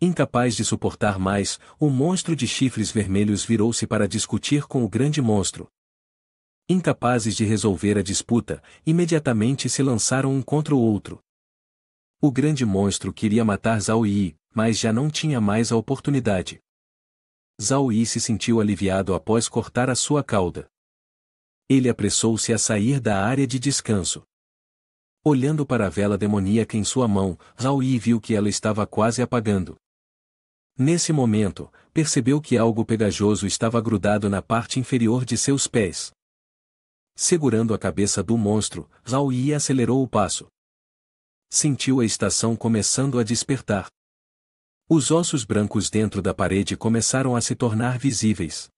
Incapaz de suportar mais, o monstro de chifres vermelhos virou-se para discutir com o grande monstro. Incapazes de resolver a disputa, imediatamente se lançaram um contra o outro. O grande monstro queria matar Zhao Yi, mas já não tinha mais a oportunidade. Zhao Yi se sentiu aliviado após cortar a sua cauda. Ele apressou-se a sair da área de descanso. Olhando para a vela demoníaca em sua mão, Zhao Yi viu que ela estava quase apagando. Nesse momento, percebeu que algo pegajoso estava grudado na parte inferior de seus pés. Segurando a cabeça do monstro, Zhao Yi acelerou o passo. Sentiu a estação começando a despertar. Os ossos brancos dentro da parede começaram a se tornar visíveis.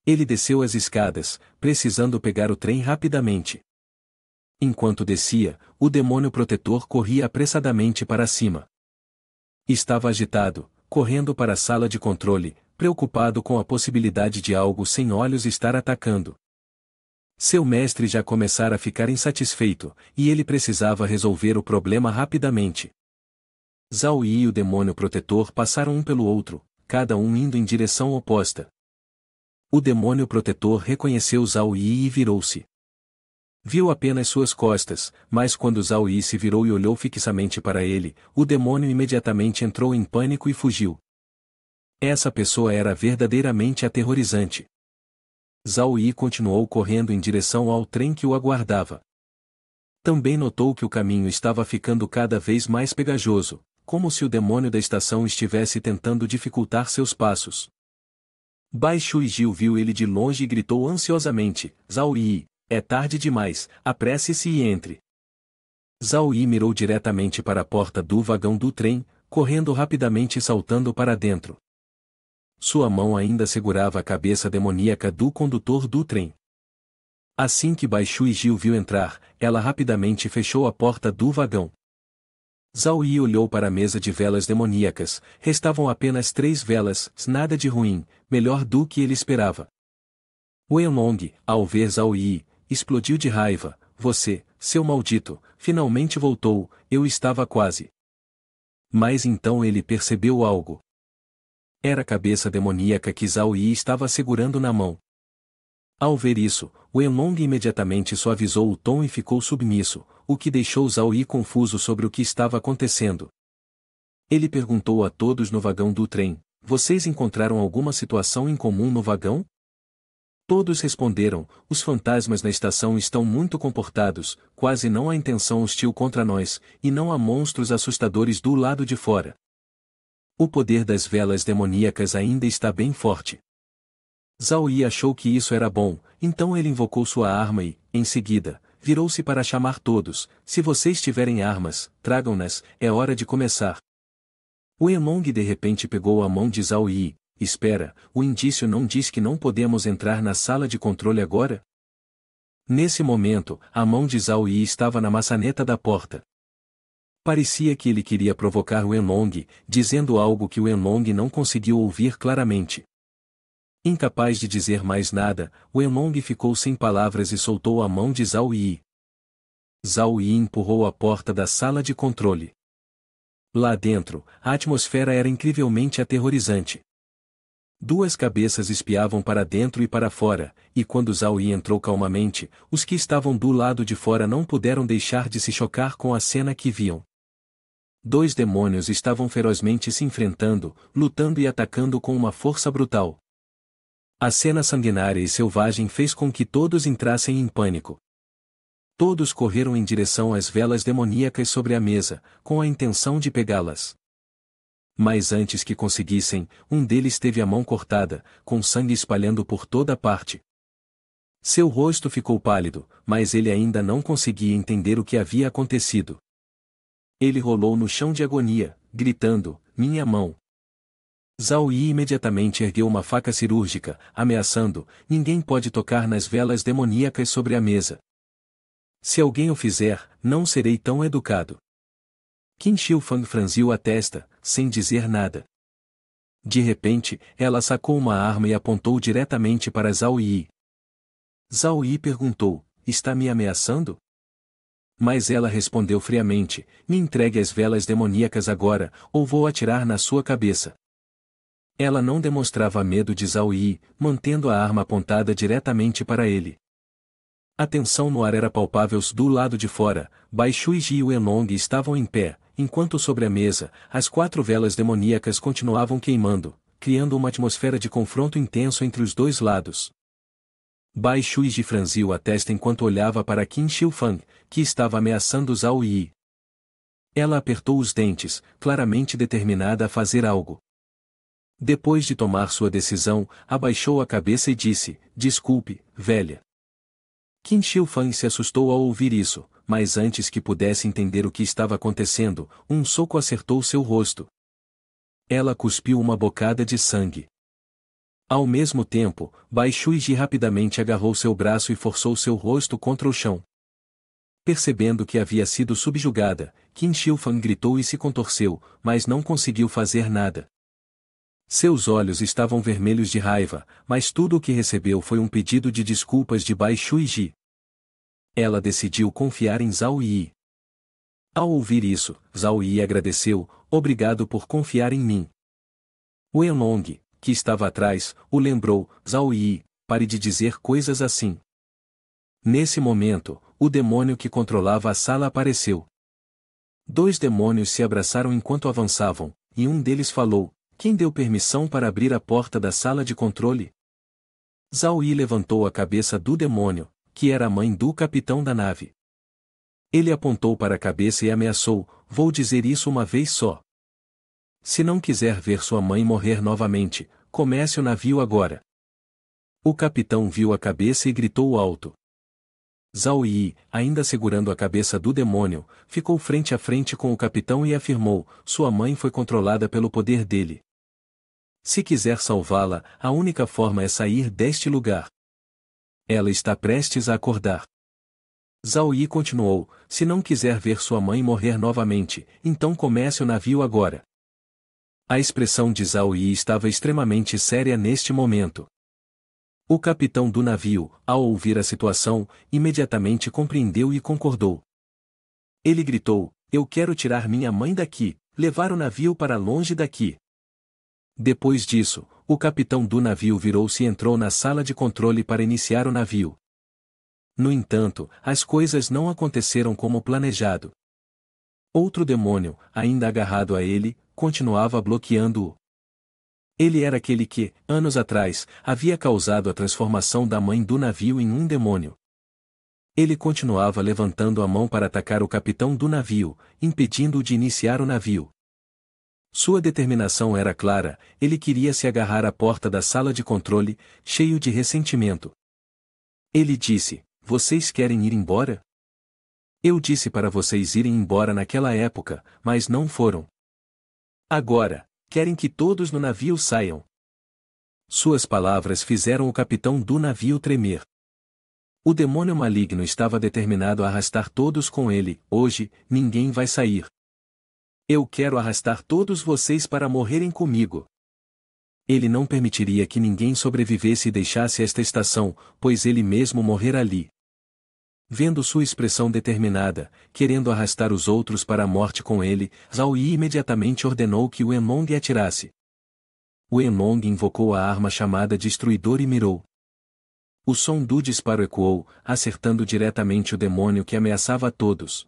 Ele desceu as escadas, precisando pegar o trem rapidamente. Enquanto descia, o demônio protetor corria apressadamente para cima. Estava agitado, correndo para a sala de controle, preocupado com a possibilidade de algo sem olhos estar atacando. Seu mestre já começara a ficar insatisfeito, e ele precisava resolver o problema rapidamente. Zhao Yi e o demônio protetor passaram um pelo outro, cada um indo em direção oposta. O demônio protetor reconheceu Zhao Yi e virou-se. Viu apenas suas costas, mas quando Zhao Yi se virou e olhou fixamente para ele, o demônio imediatamente entrou em pânico e fugiu. Essa pessoa era verdadeiramente aterrorizante. Zhao Yi continuou correndo em direção ao trem que o aguardava. Também notou que o caminho estava ficando cada vez mais pegajoso, como se o demônio da estação estivesse tentando dificultar seus passos. Bai Shuijil viu ele de longe e gritou ansiosamente: Zhao Yi, é tarde demais, apresse-se e entre. Zhao Yi mirou diretamente para a porta do vagão do trem, correndo rapidamente e saltando para dentro. Sua mão ainda segurava a cabeça demoníaca do condutor do trem. Assim que Bai Shuijil viu entrar, ela rapidamente fechou a porta do vagão. Zhao Yi olhou para a mesa de velas demoníacas, restavam apenas 3 velas, nada de ruim, melhor do que ele esperava. Wenlong, ao ver Zhao Yi, explodiu de raiva: você, seu maldito, finalmente voltou, eu estava quase. Mas então ele percebeu algo. Era a cabeça demoníaca que Zhao Yi estava segurando na mão. Ao ver isso, Wenlong imediatamente suavizou o tom e ficou submisso, o que deixou Zhao Yi confuso sobre o que estava acontecendo. Ele perguntou a todos no vagão do trem: vocês encontraram alguma situação em comum no vagão? Todos responderam: os fantasmas na estação estão muito comportados, quase não há intenção hostil contra nós, e não há monstros assustadores do lado de fora. O poder das velas demoníacas ainda está bem forte. Zhao Yi achou que isso era bom, então ele invocou sua arma e, em seguida, virou-se para chamar todos: se vocês tiverem armas, tragam-nas, é hora de começar. Wenlong de repente pegou a mão de Zhao Yi: espera, o indício não diz que não podemos entrar na sala de controle agora? Nesse momento, a mão de Zhao Yi estava na maçaneta da porta. Parecia que ele queria provocar Wenlong, dizendo algo que Wenlong não conseguiu ouvir claramente. Incapaz de dizer mais nada, Wenlong ficou sem palavras e soltou a mão de Zhao Yi. Zhao Yi empurrou a porta da sala de controle. Lá dentro, a atmosfera era incrivelmente aterrorizante. 2 cabeças espiavam para dentro e para fora, e quando Zhao Yi entrou calmamente, os que estavam do lado de fora não puderam deixar de se chocar com a cena que viam. 2 demônios estavam ferozmente se enfrentando, lutando e atacando com uma força brutal. A cena sanguinária e selvagem fez com que todos entrassem em pânico. Todos correram em direção às velas demoníacas sobre a mesa, com a intenção de pegá-las. Mas antes que conseguissem, um deles teve a mão cortada, com sangue espalhando por toda parte. Seu rosto ficou pálido, mas ele ainda não conseguia entender o que havia acontecido. Ele rolou no chão de agonia, gritando: minha mão! Zhao Yi imediatamente ergueu uma faca cirúrgica, ameaçando: ninguém pode tocar nas velas demoníacas sobre a mesa. Se alguém o fizer, não serei tão educado. Qin Shifang franziu a testa, sem dizer nada. De repente, ela sacou uma arma e apontou diretamente para Zhao Yi. Zhao Yi perguntou: está me ameaçando? Mas ela respondeu friamente: me entregue as velas demoníacas agora, ou vou atirar na sua cabeça. Ela não demonstrava medo de Zhao Yi, mantendo a arma apontada diretamente para ele. A tensão no ar era palpável do lado de fora. Bai Shuiji e Wenlong estavam em pé, enquanto sobre a mesa, as 4 velas demoníacas continuavam queimando, criando uma atmosfera de confronto intenso entre os dois lados. Bai Shuiji franziu a testa enquanto olhava para Qin Shifang, que estava ameaçando Zhao Yi. Ela apertou os dentes, claramente determinada a fazer algo. Depois de tomar sua decisão, abaixou a cabeça e disse: desculpe, velha. Qin Shifang se assustou ao ouvir isso, mas antes que pudesse entender o que estava acontecendo, um soco acertou seu rosto. Ela cuspiu uma bocada de sangue. Ao mesmo tempo, Bai Shuiji rapidamente agarrou seu braço e forçou seu rosto contra o chão. Percebendo que havia sido subjugada, Qin Shifang gritou e se contorceu, mas não conseguiu fazer nada. Seus olhos estavam vermelhos de raiva, mas tudo o que recebeu foi um pedido de desculpas de Bai Shuiji. Ela decidiu confiar em Zhao Yi. Ao ouvir isso, Zhao Yi agradeceu: obrigado por confiar em mim. Wenlong, que estava atrás, o lembrou: Zhao Yi, pare de dizer coisas assim. Nesse momento, o demônio que controlava a sala apareceu. 2 demônios se abraçaram enquanto avançavam, e um deles falou: quem deu permissão para abrir a porta da sala de controle? Zhao Yi levantou a cabeça do demônio, que era a mãe do capitão da nave. Ele apontou para a cabeça e ameaçou: vou dizer isso uma vez só. Se não quiser ver sua mãe morrer novamente, comece o navio agora. O capitão viu a cabeça e gritou alto. Zhao Yi, ainda segurando a cabeça do demônio, ficou frente a frente com o capitão e afirmou: sua mãe foi controlada pelo poder dele. Se quiser salvá-la, a única forma é sair deste lugar. Ela está prestes a acordar. Zhao Yi continuou: se não quiser ver sua mãe morrer novamente, então comece o navio agora. A expressão de Zhao Yi estava extremamente séria neste momento. O capitão do navio, ao ouvir a situação, imediatamente compreendeu e concordou. Ele gritou: eu quero tirar minha mãe daqui, levar o navio para longe daqui. Depois disso, o capitão do navio virou-se e entrou na sala de controle para iniciar o navio. No entanto, as coisas não aconteceram como planejado. Outro demônio, ainda agarrado a ele, continuava bloqueando-o. Ele era aquele que, anos atrás, havia causado a transformação da mãe do navio em um demônio. Ele continuava levantando a mão para atacar o capitão do navio, impedindo-o de iniciar o navio. Sua determinação era clara: ele queria se agarrar à porta da sala de controle, cheio de ressentimento. Ele disse: vocês querem ir embora? Eu disse para vocês irem embora naquela época, mas não foram. Agora, querem que todos no navio saiam. Suas palavras fizeram o capitão do navio tremer. O demônio maligno estava determinado a arrastar todos com ele: hoje, ninguém vai sair. Eu quero arrastar todos vocês para morrerem comigo. Ele não permitiria que ninguém sobrevivesse e deixasse esta estação, pois ele mesmo morrera ali. Vendo sua expressão determinada, querendo arrastar os outros para a morte com ele, Zhao Yi imediatamente ordenou que Wenlong atirasse. Wenlong invocou a arma chamada Destruidor e mirou. O som do disparo ecoou, acertando diretamente o demônio que ameaçava a todos.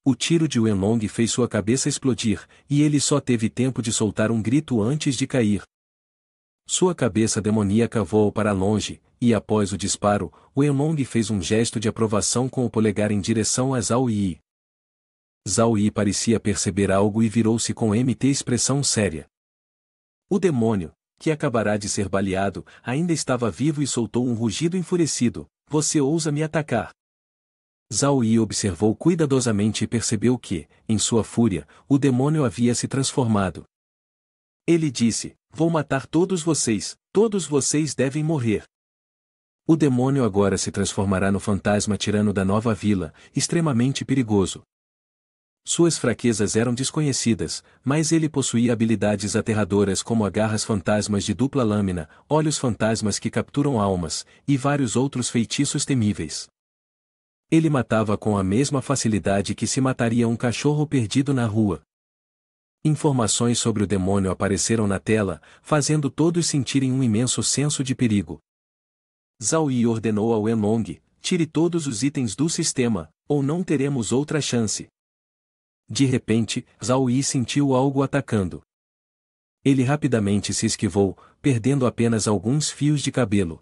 O tiro de Wenlong fez sua cabeça explodir, e ele só teve tempo de soltar um grito antes de cair. Sua cabeça demoníaca voou para longe, e após o disparo, Wenlong fez um gesto de aprovação com o polegar em direção a Zhao Yi. Zhao Yi parecia perceber algo e virou-se com expressão séria. O demônio, que acabará de ser baleado, ainda estava vivo e soltou um rugido enfurecido: você ousa me atacar? Zhao Yi observou cuidadosamente e percebeu que, em sua fúria, o demônio havia se transformado. Ele disse: vou matar todos vocês devem morrer. O demônio agora se transformará no fantasma tirano da nova vila, extremamente perigoso. Suas fraquezas eram desconhecidas, mas ele possuía habilidades aterradoras como agarras fantasmas de dupla lâmina, olhos fantasmas que capturam almas, e vários outros feitiços temíveis. Ele matava com a mesma facilidade que se mataria um cachorro perdido na rua. Informações sobre o demônio apareceram na tela, fazendo todos sentirem um imenso senso de perigo. Zhao Yi ordenou ao Wenlong: tire todos os itens do sistema, ou não teremos outra chance. De repente, Zhao Yi sentiu algo atacando. Ele rapidamente se esquivou, perdendo apenas alguns fios de cabelo.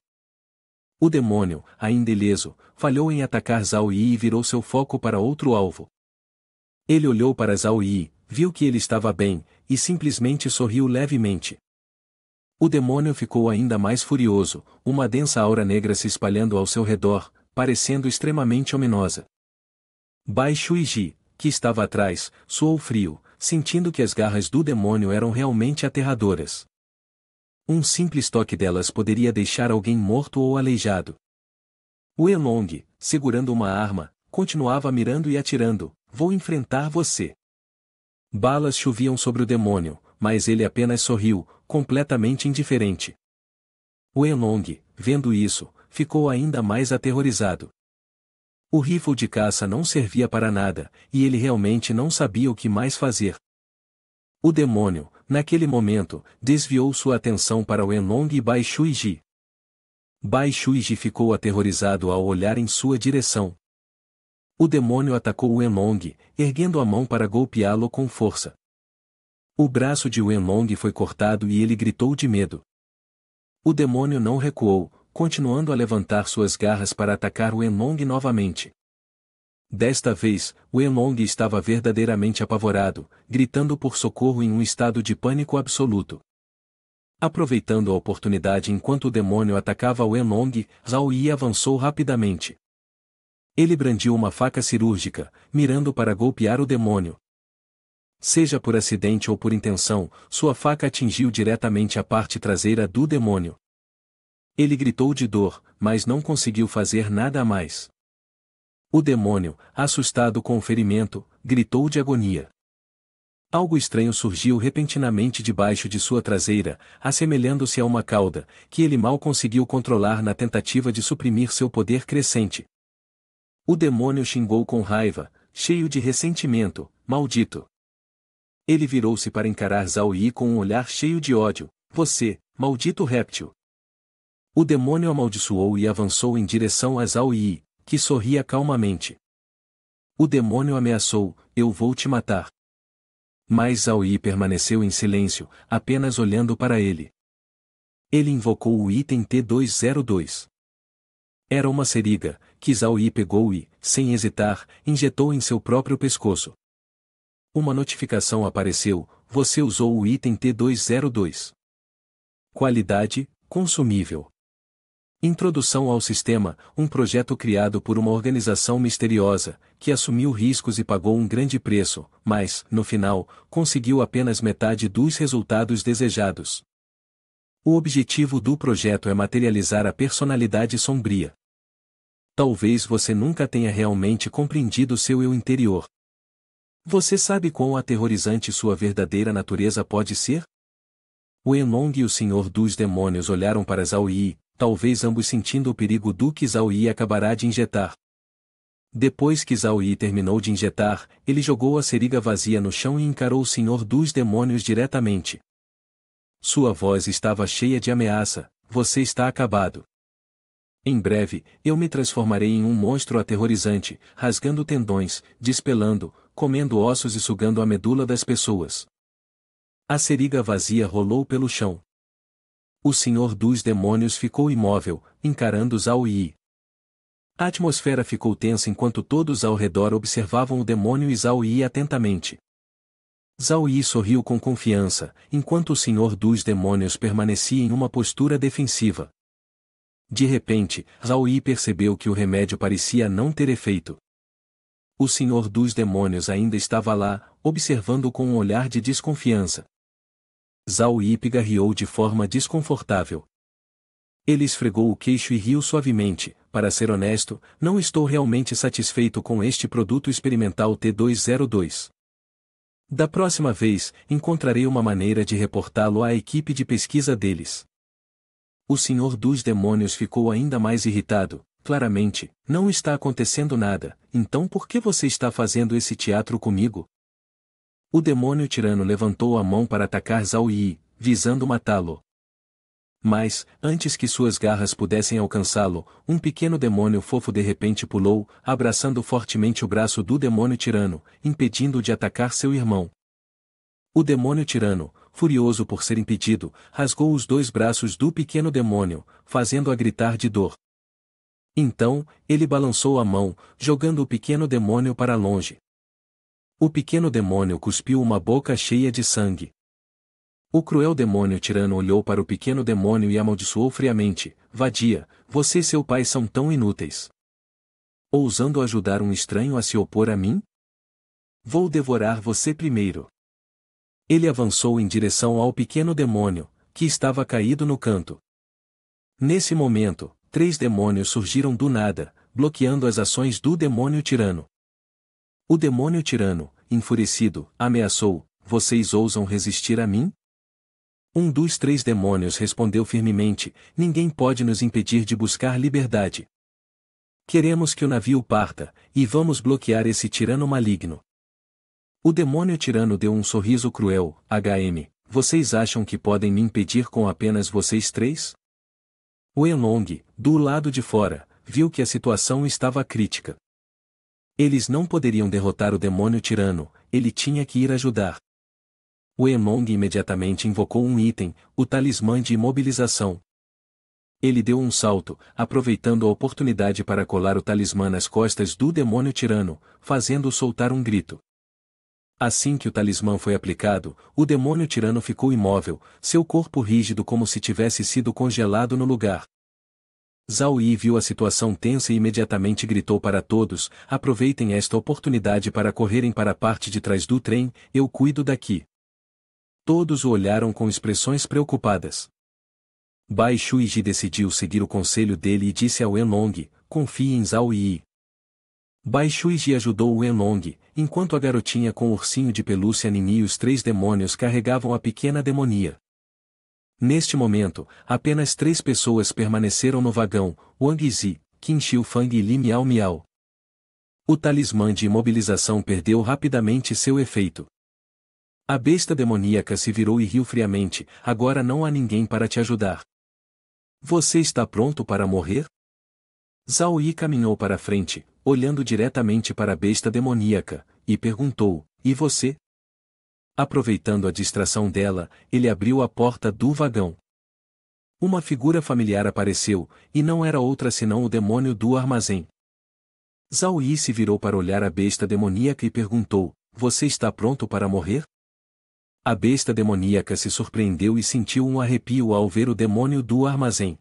O demônio, ainda ileso, falhou em atacar Zhao Yi e virou seu foco para outro alvo. Ele olhou para Zhao Yi, viu que ele estava bem, e simplesmente sorriu levemente. O demônio ficou ainda mais furioso, uma densa aura negra se espalhando ao seu redor, parecendo extremamente ominosa. Bai Shuiji, que estava atrás, suou frio, sentindo que as garras do demônio eram realmente aterradoras. Um simples toque delas poderia deixar alguém morto ou aleijado. Wenlong, segurando uma arma, continuava mirando e atirando: vou enfrentar você. Balas choviam sobre o demônio, mas ele apenas sorriu, completamente indiferente. Wenlong, vendo isso, ficou ainda mais aterrorizado. O rifle de caça não servia para nada, e ele realmente não sabia o que mais fazer. O demônio, naquele momento, desviou sua atenção para Wenlong e Bai Shuiji. Bai Shuiji ficou aterrorizado ao olhar em sua direção. O demônio atacou Wenlong, erguendo a mão para golpeá-lo com força. O braço de Wenlong foi cortado e ele gritou de medo. O demônio não recuou, continuando a levantar suas garras para atacar Wenlong novamente. Desta vez, Wenlong estava verdadeiramente apavorado, gritando por socorro em um estado de pânico absoluto. Aproveitando a oportunidade enquanto o demônio atacava Wenlong, Zhao Yi avançou rapidamente. Ele brandiu uma faca cirúrgica, mirando para golpear o demônio. Seja por acidente ou por intenção, sua faca atingiu diretamente a parte traseira do demônio. Ele gritou de dor, mas não conseguiu fazer nada a mais. O demônio, assustado com o ferimento, gritou de agonia. Algo estranho surgiu repentinamente debaixo de sua traseira, assemelhando-se a uma cauda, que ele mal conseguiu controlar na tentativa de suprimir seu poder crescente. O demônio xingou com raiva, cheio de ressentimento: maldito! Ele virou-se para encarar Zhao Yi com um olhar cheio de ódio: você, maldito réptil! O demônio amaldiçoou e avançou em direção a Zhao Yi, que sorria calmamente. O demônio ameaçou: eu vou te matar. Mas Zhao Yi permaneceu em silêncio, apenas olhando para ele. Ele invocou o item T202. Era uma seringa, que Zhao Yi pegou e, sem hesitar, injetou em seu próprio pescoço. Uma notificação apareceu: você usou o item T202. Qualidade: consumível. Introdução ao sistema: um projeto criado por uma organização misteriosa, que assumiu riscos e pagou um grande preço, mas, no final, conseguiu apenas metade dos resultados desejados. O objetivo do projeto é materializar a personalidade sombria. Talvez você nunca tenha realmente compreendido seu eu interior. Você sabe quão aterrorizante sua verdadeira natureza pode ser? Wenlong e o Senhor dos Demônios olharam para Zhao Yi, talvez ambos sentindo o perigo do que Zhao Yi acabará de injetar. Depois que Zhao Yi terminou de injetar, ele jogou a seringa vazia no chão e encarou o Senhor dos Demônios diretamente. Sua voz estava cheia de ameaça: você está acabado. Em breve, eu me transformarei em um monstro aterrorizante, rasgando tendões, despelando, comendo ossos e sugando a medula das pessoas. A seringa vazia rolou pelo chão. O Senhor dos Demônios ficou imóvel, encarando Zhao Yi. A atmosfera ficou tensa enquanto todos ao redor observavam o demônio e Zhao Yi atentamente. Zhao Yi sorriu com confiança, enquanto o Senhor dos Demônios permanecia em uma postura defensiva. De repente, Zhao Yi percebeu que o remédio parecia não ter efeito. O Senhor dos Demônios ainda estava lá, observando com um olhar de desconfiança. Zhao Yi pigarreou de forma desconfortável. Ele esfregou o queixo e riu suavemente: para ser honesto, não estou realmente satisfeito com este produto experimental T202. Da próxima vez, encontrarei uma maneira de reportá-lo à equipe de pesquisa deles. O Senhor dos Demônios ficou ainda mais irritado: claramente, não está acontecendo nada, então por que você está fazendo esse teatro comigo? O demônio tirano levantou a mão para atacar Zhao Yi, visando matá-lo. Mas, antes que suas garras pudessem alcançá-lo, um pequeno demônio fofo de repente pulou, abraçando fortemente o braço do demônio tirano, impedindo-o de atacar seu irmão. O demônio tirano, furioso por ser impedido, rasgou os dois braços do pequeno demônio, fazendo-a gritar de dor. Então, ele balançou a mão, jogando o pequeno demônio para longe. O pequeno demônio cuspiu uma boca cheia de sangue. O cruel demônio tirano olhou para o pequeno demônio e amaldiçoou friamente: vadia, você e seu pai são tão inúteis. Ousando ajudar um estranho a se opor a mim? Vou devorar você primeiro. Ele avançou em direção ao pequeno demônio, que estava caído no canto. Nesse momento, 3 demônios surgiram do nada, bloqueando as ações do demônio tirano. O demônio tirano, enfurecido, ameaçou: vocês ousam resistir a mim? Um dos 3 demônios respondeu firmemente: ninguém pode nos impedir de buscar liberdade. Queremos que o navio parta, e vamos bloquear esse tirano maligno. O demônio tirano deu um sorriso cruel: vocês acham que podem me impedir com apenas vocês 3? Wenlong, do lado de fora, viu que a situação estava crítica. Eles não poderiam derrotar o demônio tirano, ele tinha que ir ajudar. Wenlong imediatamente invocou um item, o talismã de imobilização. Ele deu um salto, aproveitando a oportunidade para colar o talismã nas costas do demônio tirano, fazendo-o soltar um grito. Assim que o talismã foi aplicado, o demônio tirano ficou imóvel, seu corpo rígido como se tivesse sido congelado no lugar. Zhao Yi viu a situação tensa e imediatamente gritou para todos: aproveitem esta oportunidade para correrem para a parte de trás do trem, eu cuido daqui. Todos o olharam com expressões preocupadas. Bai Shuiji decidiu seguir o conselho dele e disse a Wenlong: confie em Zhao Yi. Bai Shuiji ajudou Wenlong, enquanto a garotinha com o ursinho de pelúcia Nini e os 3 demônios carregavam a pequena demonia. Neste momento, apenas 3 pessoas permaneceram no vagão: Wang Zi, Qin Shifang e Li Miao Miao. O talismã de imobilização perdeu rapidamente seu efeito. A besta demoníaca se virou e riu friamente: agora não há ninguém para te ajudar. Você está pronto para morrer? Zhao Yi caminhou para a frente, olhando diretamente para a besta demoníaca, e perguntou: e você? Aproveitando a distração dela, ele abriu a porta do vagão. Uma figura familiar apareceu, e não era outra senão o demônio do armazém. Zhao Yi se virou para olhar a besta demoníaca e perguntou: você está pronto para morrer? A besta demoníaca se surpreendeu e sentiu um arrepio ao ver o demônio do armazém.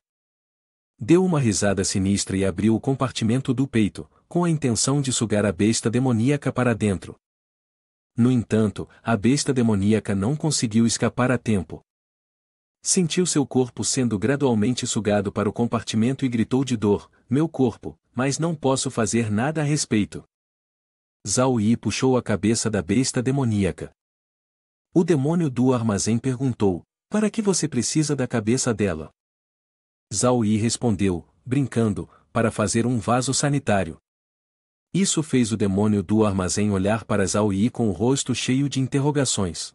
Deu uma risada sinistra e abriu o compartimento do peito, com a intenção de sugar a besta demoníaca para dentro. No entanto, a besta demoníaca não conseguiu escapar a tempo. Sentiu seu corpo sendo gradualmente sugado para o compartimento e gritou de dor: meu corpo, mas não posso fazer nada a respeito. Zhao Yi puxou a cabeça da besta demoníaca. O demônio do armazém perguntou: para que você precisa da cabeça dela? Zhao Yi respondeu, brincando: para fazer um vaso sanitário. Isso fez o demônio do armazém olhar para Zhao Yi com o rosto cheio de interrogações.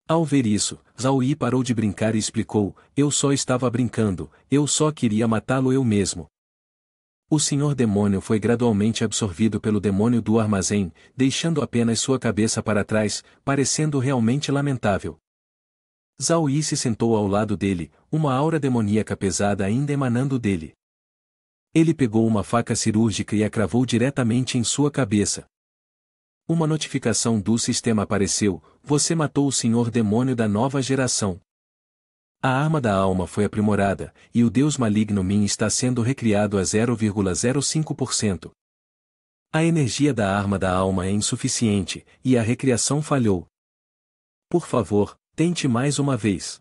Ao ver isso, Zhao Yi parou de brincar e explicou: eu só estava brincando, eu só queria matá-lo eu mesmo. O senhor demônio foi gradualmente absorvido pelo demônio do armazém, deixando apenas sua cabeça para trás, parecendo realmente lamentável. Zhao Yi se sentou ao lado dele, uma aura demoníaca pesada ainda emanando dele. Ele pegou uma faca cirúrgica e a cravou diretamente em sua cabeça. Uma notificação do sistema apareceu: você matou o senhor demônio da nova geração. A arma da alma foi aprimorada, e o deus maligno Min está sendo recriado a 0,05%. A energia da arma da alma é insuficiente, e a recriação falhou. Por favor, tente mais uma vez.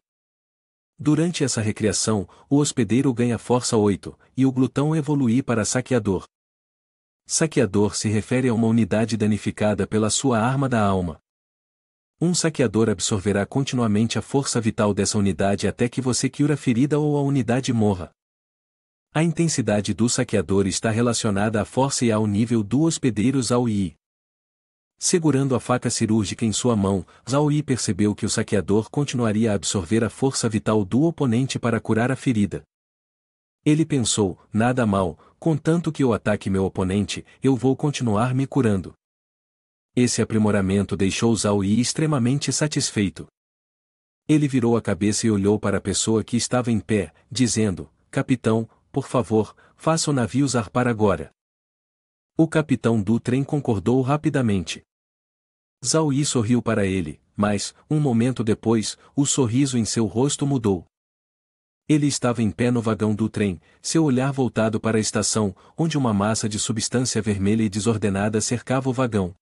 Durante essa recriação, o hospedeiro ganha força 8, e o glutão evolui para saqueador. Saqueador se refere a uma unidade danificada pela sua arma da alma. Um saqueador absorverá continuamente a força vital dessa unidade até que você cure a ferida ou a unidade morra. A intensidade do saqueador está relacionada à força e ao nível do hospedeiro Zhao Yi. Segurando a faca cirúrgica em sua mão, Zhao Yi percebeu que o saqueador continuaria a absorver a força vital do oponente para curar a ferida. Ele pensou, nada mal, contanto que eu ataque meu oponente, eu vou continuar me curando. Esse aprimoramento deixou Zhao Yi extremamente satisfeito. Ele virou a cabeça e olhou para a pessoa que estava em pé, dizendo, capitão, por favor, faça o navio zarpar agora. O capitão do trem concordou rapidamente. Zhao Yi sorriu para ele, mas, um momento depois, o sorriso em seu rosto mudou. Ele estava em pé no vagão do trem, seu olhar voltado para a estação, onde uma massa de substância vermelha e desordenada cercava o vagão.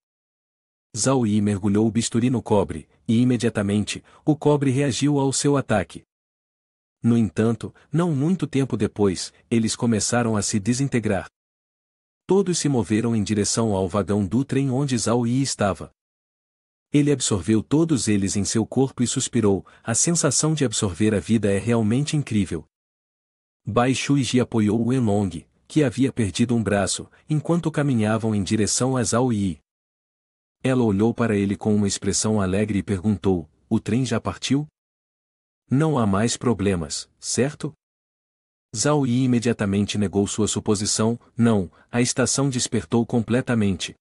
Zhao Yi mergulhou o bisturi no cobre, e imediatamente, o cobre reagiu ao seu ataque. No entanto, não muito tempo depois, eles começaram a se desintegrar. Todos se moveram em direção ao vagão do trem onde Zhao Yi estava. Ele absorveu todos eles em seu corpo e suspirou, a sensação de absorver a vida é realmente incrível. Bai Shuiji apoiou o Wenlong, que havia perdido um braço, enquanto caminhavam em direção a Zhao Yi. Ela olhou para ele com uma expressão alegre e perguntou, o trem já partiu? Não há mais problemas, certo? Zhao Yi imediatamente negou sua suposição, não, a estação despertou completamente.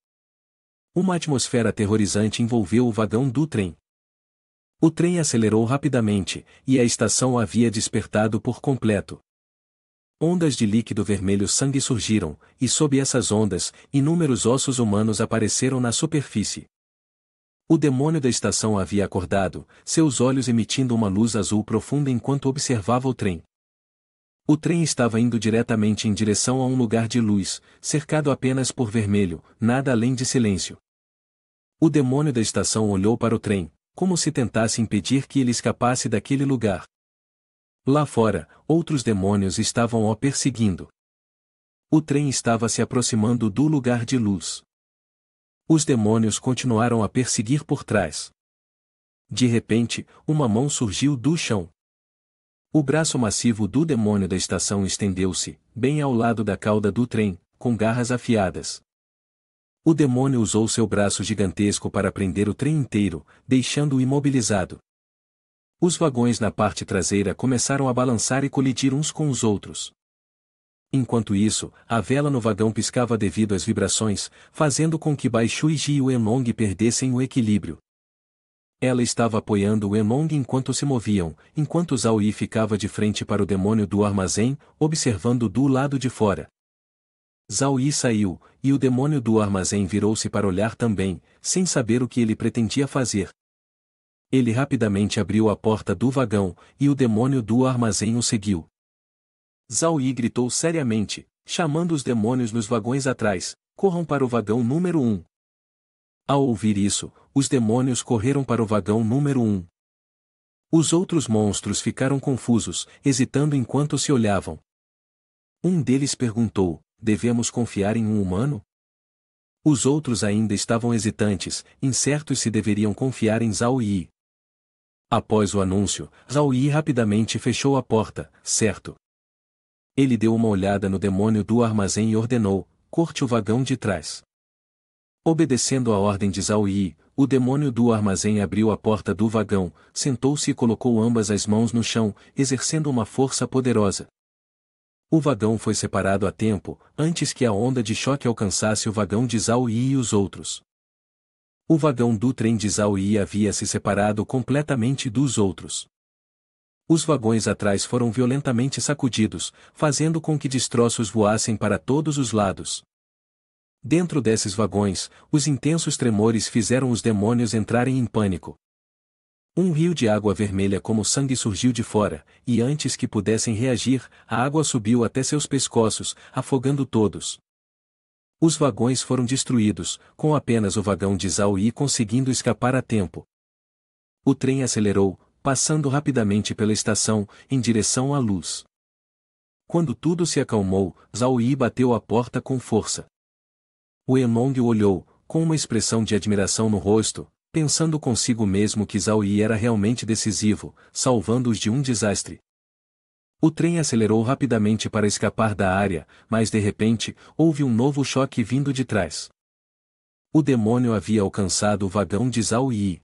Uma atmosfera aterrorizante envolveu o vagão do trem. O trem acelerou rapidamente, e a estação havia despertado por completo. Ondas de líquido vermelho sangue surgiram, e sob essas ondas, inúmeros ossos humanos apareceram na superfície. O demônio da estação havia acordado, seus olhos emitindo uma luz azul profunda enquanto observava o trem. O trem estava indo diretamente em direção a um lugar de luz, cercado apenas por vermelho, nada além de silêncio. O demônio da estação olhou para o trem, como se tentasse impedir que ele escapasse daquele lugar. Lá fora, outros demônios estavam o perseguindo. O trem estava se aproximando do lugar de luz. Os demônios continuaram a perseguir por trás. De repente, uma mão surgiu do chão. O braço massivo do demônio da estação estendeu-se, bem ao lado da cauda do trem, com garras afiadas. O demônio usou seu braço gigantesco para prender o trem inteiro, deixando-o imobilizado. Os vagões na parte traseira começaram a balançar e colidir uns com os outros. Enquanto isso, a vela no vagão piscava devido às vibrações, fazendo com que Bai Shuiji e o Wenlong perdessem o equilíbrio. Ela estava apoiando o Wenlong enquanto se moviam, enquanto Zhao Yi ficava de frente para o demônio do armazém, observando do lado de fora. Zhao Yi saiu, e o demônio do armazém virou-se para olhar também, sem saber o que ele pretendia fazer. Ele rapidamente abriu a porta do vagão, e o demônio do armazém o seguiu. Zhao Yi gritou seriamente, chamando os demônios nos vagões atrás, corram para o vagão número 1. Ao ouvir isso, os demônios correram para o vagão número 1. Os outros monstros ficaram confusos, hesitando enquanto se olhavam. Um deles perguntou, devemos confiar em um humano? Os outros ainda estavam hesitantes, incertos se deveriam confiar em Zhao Yi. Após o anúncio, Zhao Yi rapidamente fechou a porta, certo. Ele deu uma olhada no demônio do armazém e ordenou, corte o vagão de trás. Obedecendo a ordem de Zhao Yi, o demônio do armazém abriu a porta do vagão, sentou-se e colocou ambas as mãos no chão, exercendo uma força poderosa. O vagão foi separado a tempo, antes que a onda de choque alcançasse o vagão de Zhao Yi e os outros. O vagão do trem de Zhao Yi havia se separado completamente dos outros. Os vagões atrás foram violentamente sacudidos, fazendo com que destroços voassem para todos os lados. Dentro desses vagões, os intensos tremores fizeram os demônios entrarem em pânico. Um rio de água vermelha como sangue surgiu de fora, e antes que pudessem reagir, a água subiu até seus pescoços, afogando todos. Os vagões foram destruídos, com apenas o vagão de Zhao Yi conseguindo escapar a tempo. O trem acelerou, passando rapidamente pela estação, em direção à luz. Quando tudo se acalmou, Zhao Yi bateu a porta com força. O Wenlong o olhou, com uma expressão de admiração no rosto, pensando consigo mesmo que Zhao Yi era realmente decisivo, salvando-os de um desastre. O trem acelerou rapidamente para escapar da área, mas de repente, houve um novo choque vindo de trás. O demônio havia alcançado o vagão de Zhao Yi.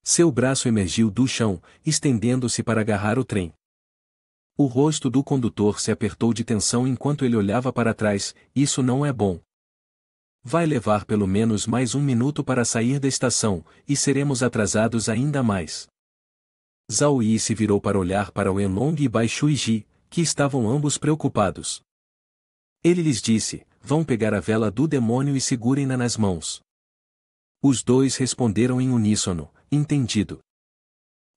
Seu braço emergiu do chão, estendendo-se para agarrar o trem. O rosto do condutor se apertou de tensão enquanto ele olhava para trás. Isso não é bom. Vai levar pelo menos mais 1 minuto para sair da estação, e seremos atrasados ainda mais. Zhao Yi se virou para olhar para Wenlong e Bai Shuiji, que estavam ambos preocupados. Ele lhes disse: vão pegar a vela do demônio e segurem-na nas mãos. Os dois responderam em uníssono: entendido.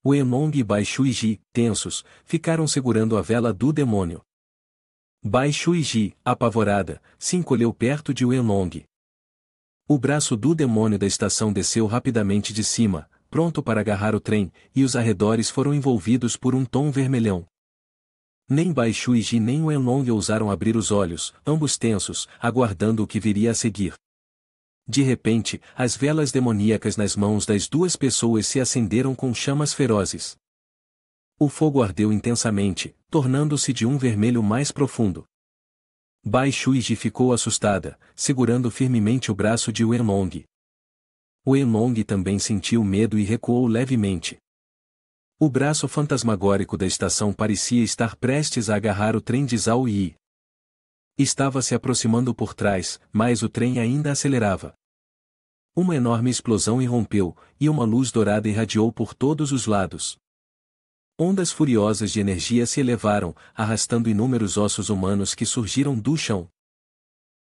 Wenlong e Bai Shuiji, tensos, ficaram segurando a vela do demônio. Bai Shuiji, apavorada, se encolheu perto de Wenlong. O braço do demônio da estação desceu rapidamente de cima, pronto para agarrar o trem, e os arredores foram envolvidos por um tom vermelhão. Nem Bai Shuiji nem Wenlong ousaram abrir os olhos, ambos tensos, aguardando o que viria a seguir. De repente, as velas demoníacas nas mãos das duas pessoas se acenderam com chamas ferozes. O fogo ardeu intensamente, tornando-se de um vermelho mais profundo. Bai Shuiji ficou assustada, segurando firmemente o braço de Wenlong. Wenlong também sentiu medo e recuou levemente. O braço fantasmagórico da estação parecia estar prestes a agarrar o trem de Zhao Yi. Estava se aproximando por trás, mas o trem ainda acelerava. Uma enorme explosão irrompeu, e uma luz dourada irradiou por todos os lados. Ondas furiosas de energia se elevaram, arrastando inúmeros ossos humanos que surgiram do chão.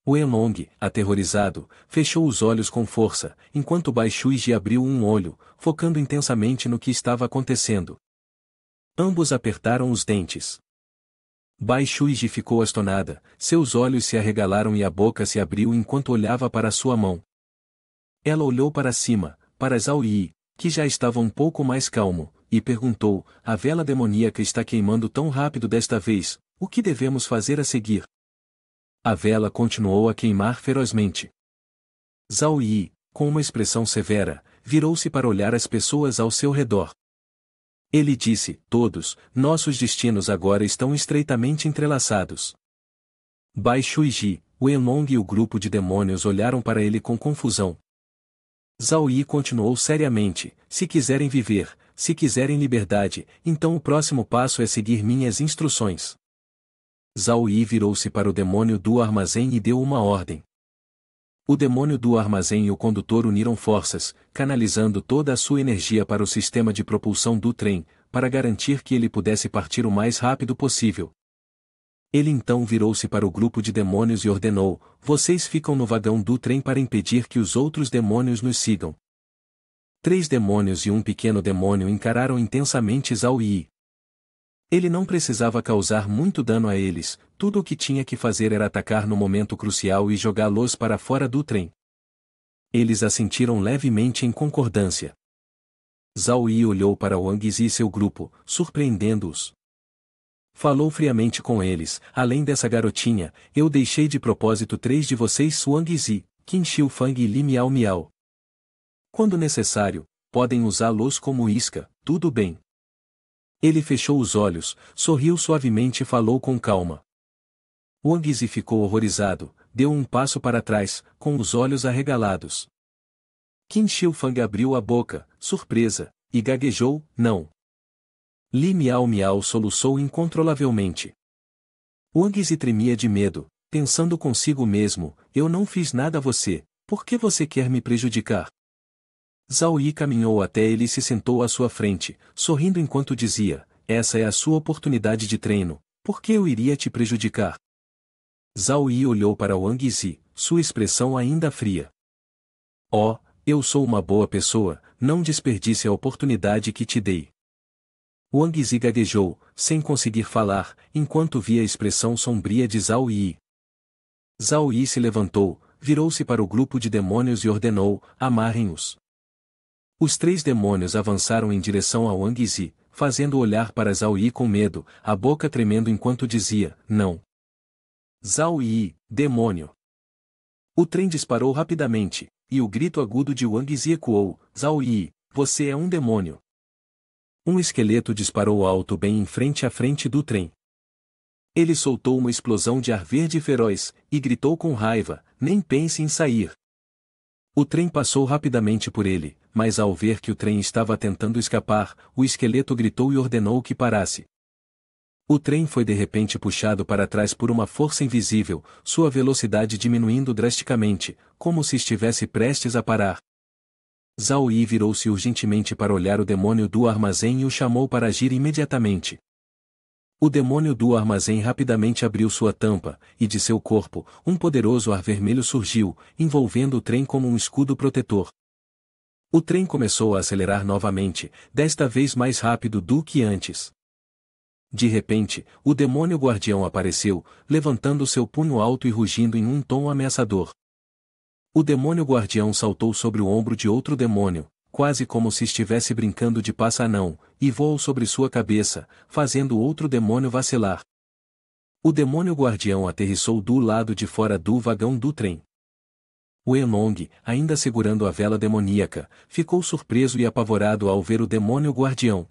Wenlong, aterrorizado, fechou os olhos com força, enquanto Bai Shuiji abriu um olho, focando intensamente no que estava acontecendo. Ambos apertaram os dentes. Bai Shuiji ficou astonada, seus olhos se arregalaram e a boca se abriu enquanto olhava para sua mão. Ela olhou para cima, para Zhao Yi, que já estava um pouco mais calmo, e perguntou: a vela demoníaca está queimando tão rápido desta vez, o que devemos fazer a seguir? A vela continuou a queimar ferozmente. Zhao Yi, com uma expressão severa, virou-se para olhar as pessoas ao seu redor. Ele disse: todos, nossos destinos agora estão estreitamente entrelaçados. Bai Shuiji, Wenlong e o grupo de demônios olharam para ele com confusão. Zhao Yi continuou seriamente: se quiserem viver, se quiserem liberdade, então o próximo passo é seguir minhas instruções. Zhao Yi virou-se para o demônio do armazém e deu uma ordem. O demônio do armazém e o condutor uniram forças, canalizando toda a sua energia para o sistema de propulsão do trem, para garantir que ele pudesse partir o mais rápido possível. Ele então virou-se para o grupo de demônios e ordenou: vocês ficam no vagão do trem para impedir que os outros demônios nos sigam. 3 demônios e um pequeno demônio encararam intensamente Zhao Yi. Ele não precisava causar muito dano a eles, tudo o que tinha que fazer era atacar no momento crucial e jogá-los para fora do trem. Eles assentiram levemente em concordância. Zhao Yi olhou para Wang Zi e seu grupo, surpreendendo-os. Falou friamente com eles: além dessa garotinha, eu deixei de propósito 3 de vocês: Wang Zi, Qin Shifang e Li Miao Miao. Quando necessário, podem usá-los como isca, tudo bem. Ele fechou os olhos, sorriu suavemente e falou com calma. Wang Zi ficou horrorizado, deu um passo para trás, com os olhos arregalados. Qin Shifang abriu a boca, surpresa, e gaguejou: não. Li Miao Miao soluçou incontrolavelmente. Wang Zi tremia de medo, pensando consigo mesmo: eu não fiz nada a você, por que você quer me prejudicar? Zhao Yi caminhou até ele e se sentou à sua frente, sorrindo enquanto dizia: essa é a sua oportunidade de treino, por que eu iria te prejudicar? Zhao Yi olhou para Wang Zi, sua expressão ainda fria. Oh, eu sou uma boa pessoa, não desperdice a oportunidade que te dei. Wang Zi gaguejou, sem conseguir falar, enquanto via a expressão sombria de Zhao Yi. Zhao Yi se levantou, virou-se para o grupo de demônios e ordenou: amarrem-os. Os 3 demônios avançaram em direção a Wang Zi, fazendo olhar para Zhao Yi com medo, a boca tremendo enquanto dizia: não. Zhao Yi, demônio. O trem disparou rapidamente, e o grito agudo de Wang Zi ecoou: Zhao Yi, você é um demônio. Um esqueleto disparou alto bem em frente do trem. Ele soltou uma explosão de ar verde feroz, e gritou com raiva, nem pense em sair. O trem passou rapidamente por ele, mas ao ver que o trem estava tentando escapar, o esqueleto gritou e ordenou que parasse. O trem foi de repente puxado para trás por uma força invisível, sua velocidade diminuindo drasticamente, como se estivesse prestes a parar. Zhao Yi virou-se urgentemente para olhar o demônio do armazém e o chamou para agir imediatamente. O demônio do armazém rapidamente abriu sua tampa, e de seu corpo, um poderoso ar vermelho surgiu, envolvendo o trem como um escudo protetor. O trem começou a acelerar novamente, desta vez mais rápido do que antes. De repente, o demônio guardião apareceu, levantando seu punho alto e rugindo em um tom ameaçador. O demônio guardião saltou sobre o ombro de outro demônio, quase como se estivesse brincando de passa-anão, e voou sobre sua cabeça, fazendo outro demônio vacilar. O demônio guardião aterrissou do lado de fora do vagão do trem. O Enlong, ainda segurando a vela demoníaca, ficou surpreso e apavorado ao ver o demônio guardião.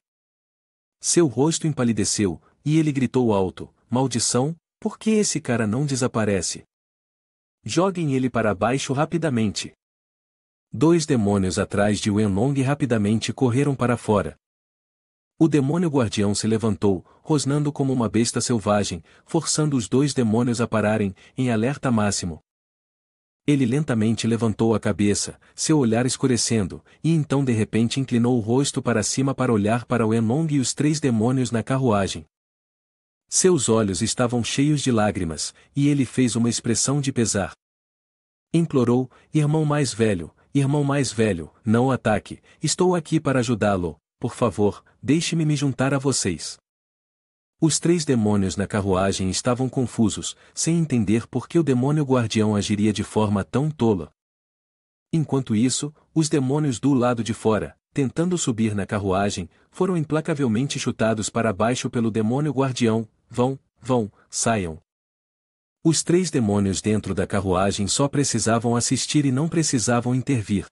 Seu rosto empalideceu, e ele gritou alto: maldição, por que esse cara não desaparece? Joguem ele para baixo rapidamente. 2 demônios atrás de Wenlong rapidamente correram para fora. O demônio guardião se levantou, rosnando como uma besta selvagem, forçando os 2 demônios a pararem, em alerta máximo. Ele lentamente levantou a cabeça, seu olhar escurecendo, e então de repente inclinou o rosto para cima para olhar para Wenlong e os 3 demônios na carruagem. Seus olhos estavam cheios de lágrimas, e ele fez uma expressão de pesar. Implorou: irmão mais velho, não o ataque, estou aqui para ajudá-lo, por favor, deixe-me me juntar a vocês. Os 3 demônios na carruagem estavam confusos, sem entender por que o demônio guardião agiria de forma tão tola. Enquanto isso, os demônios do lado de fora, tentando subir na carruagem, foram implacavelmente chutados para baixo pelo demônio guardião: vão, saiam. Os 3 demônios dentro da carruagem só precisavam assistir e não precisavam intervir.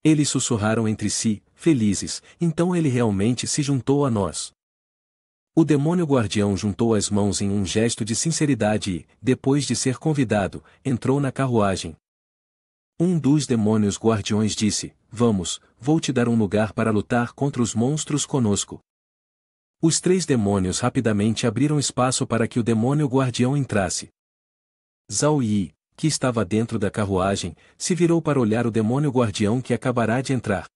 Eles sussurraram entre si, felizes: então ele realmente se juntou a nós. O demônio guardião juntou as mãos em um gesto de sinceridade e, depois de ser convidado, entrou na carruagem. Um dos demônios guardiões disse: vamos, vou te dar um lugar para lutar contra os monstros conosco. Os 3 demônios rapidamente abriram espaço para que o demônio guardião entrasse. Zhao Yi, que estava dentro da carruagem, se virou para olhar o demônio guardião que acabará de entrar.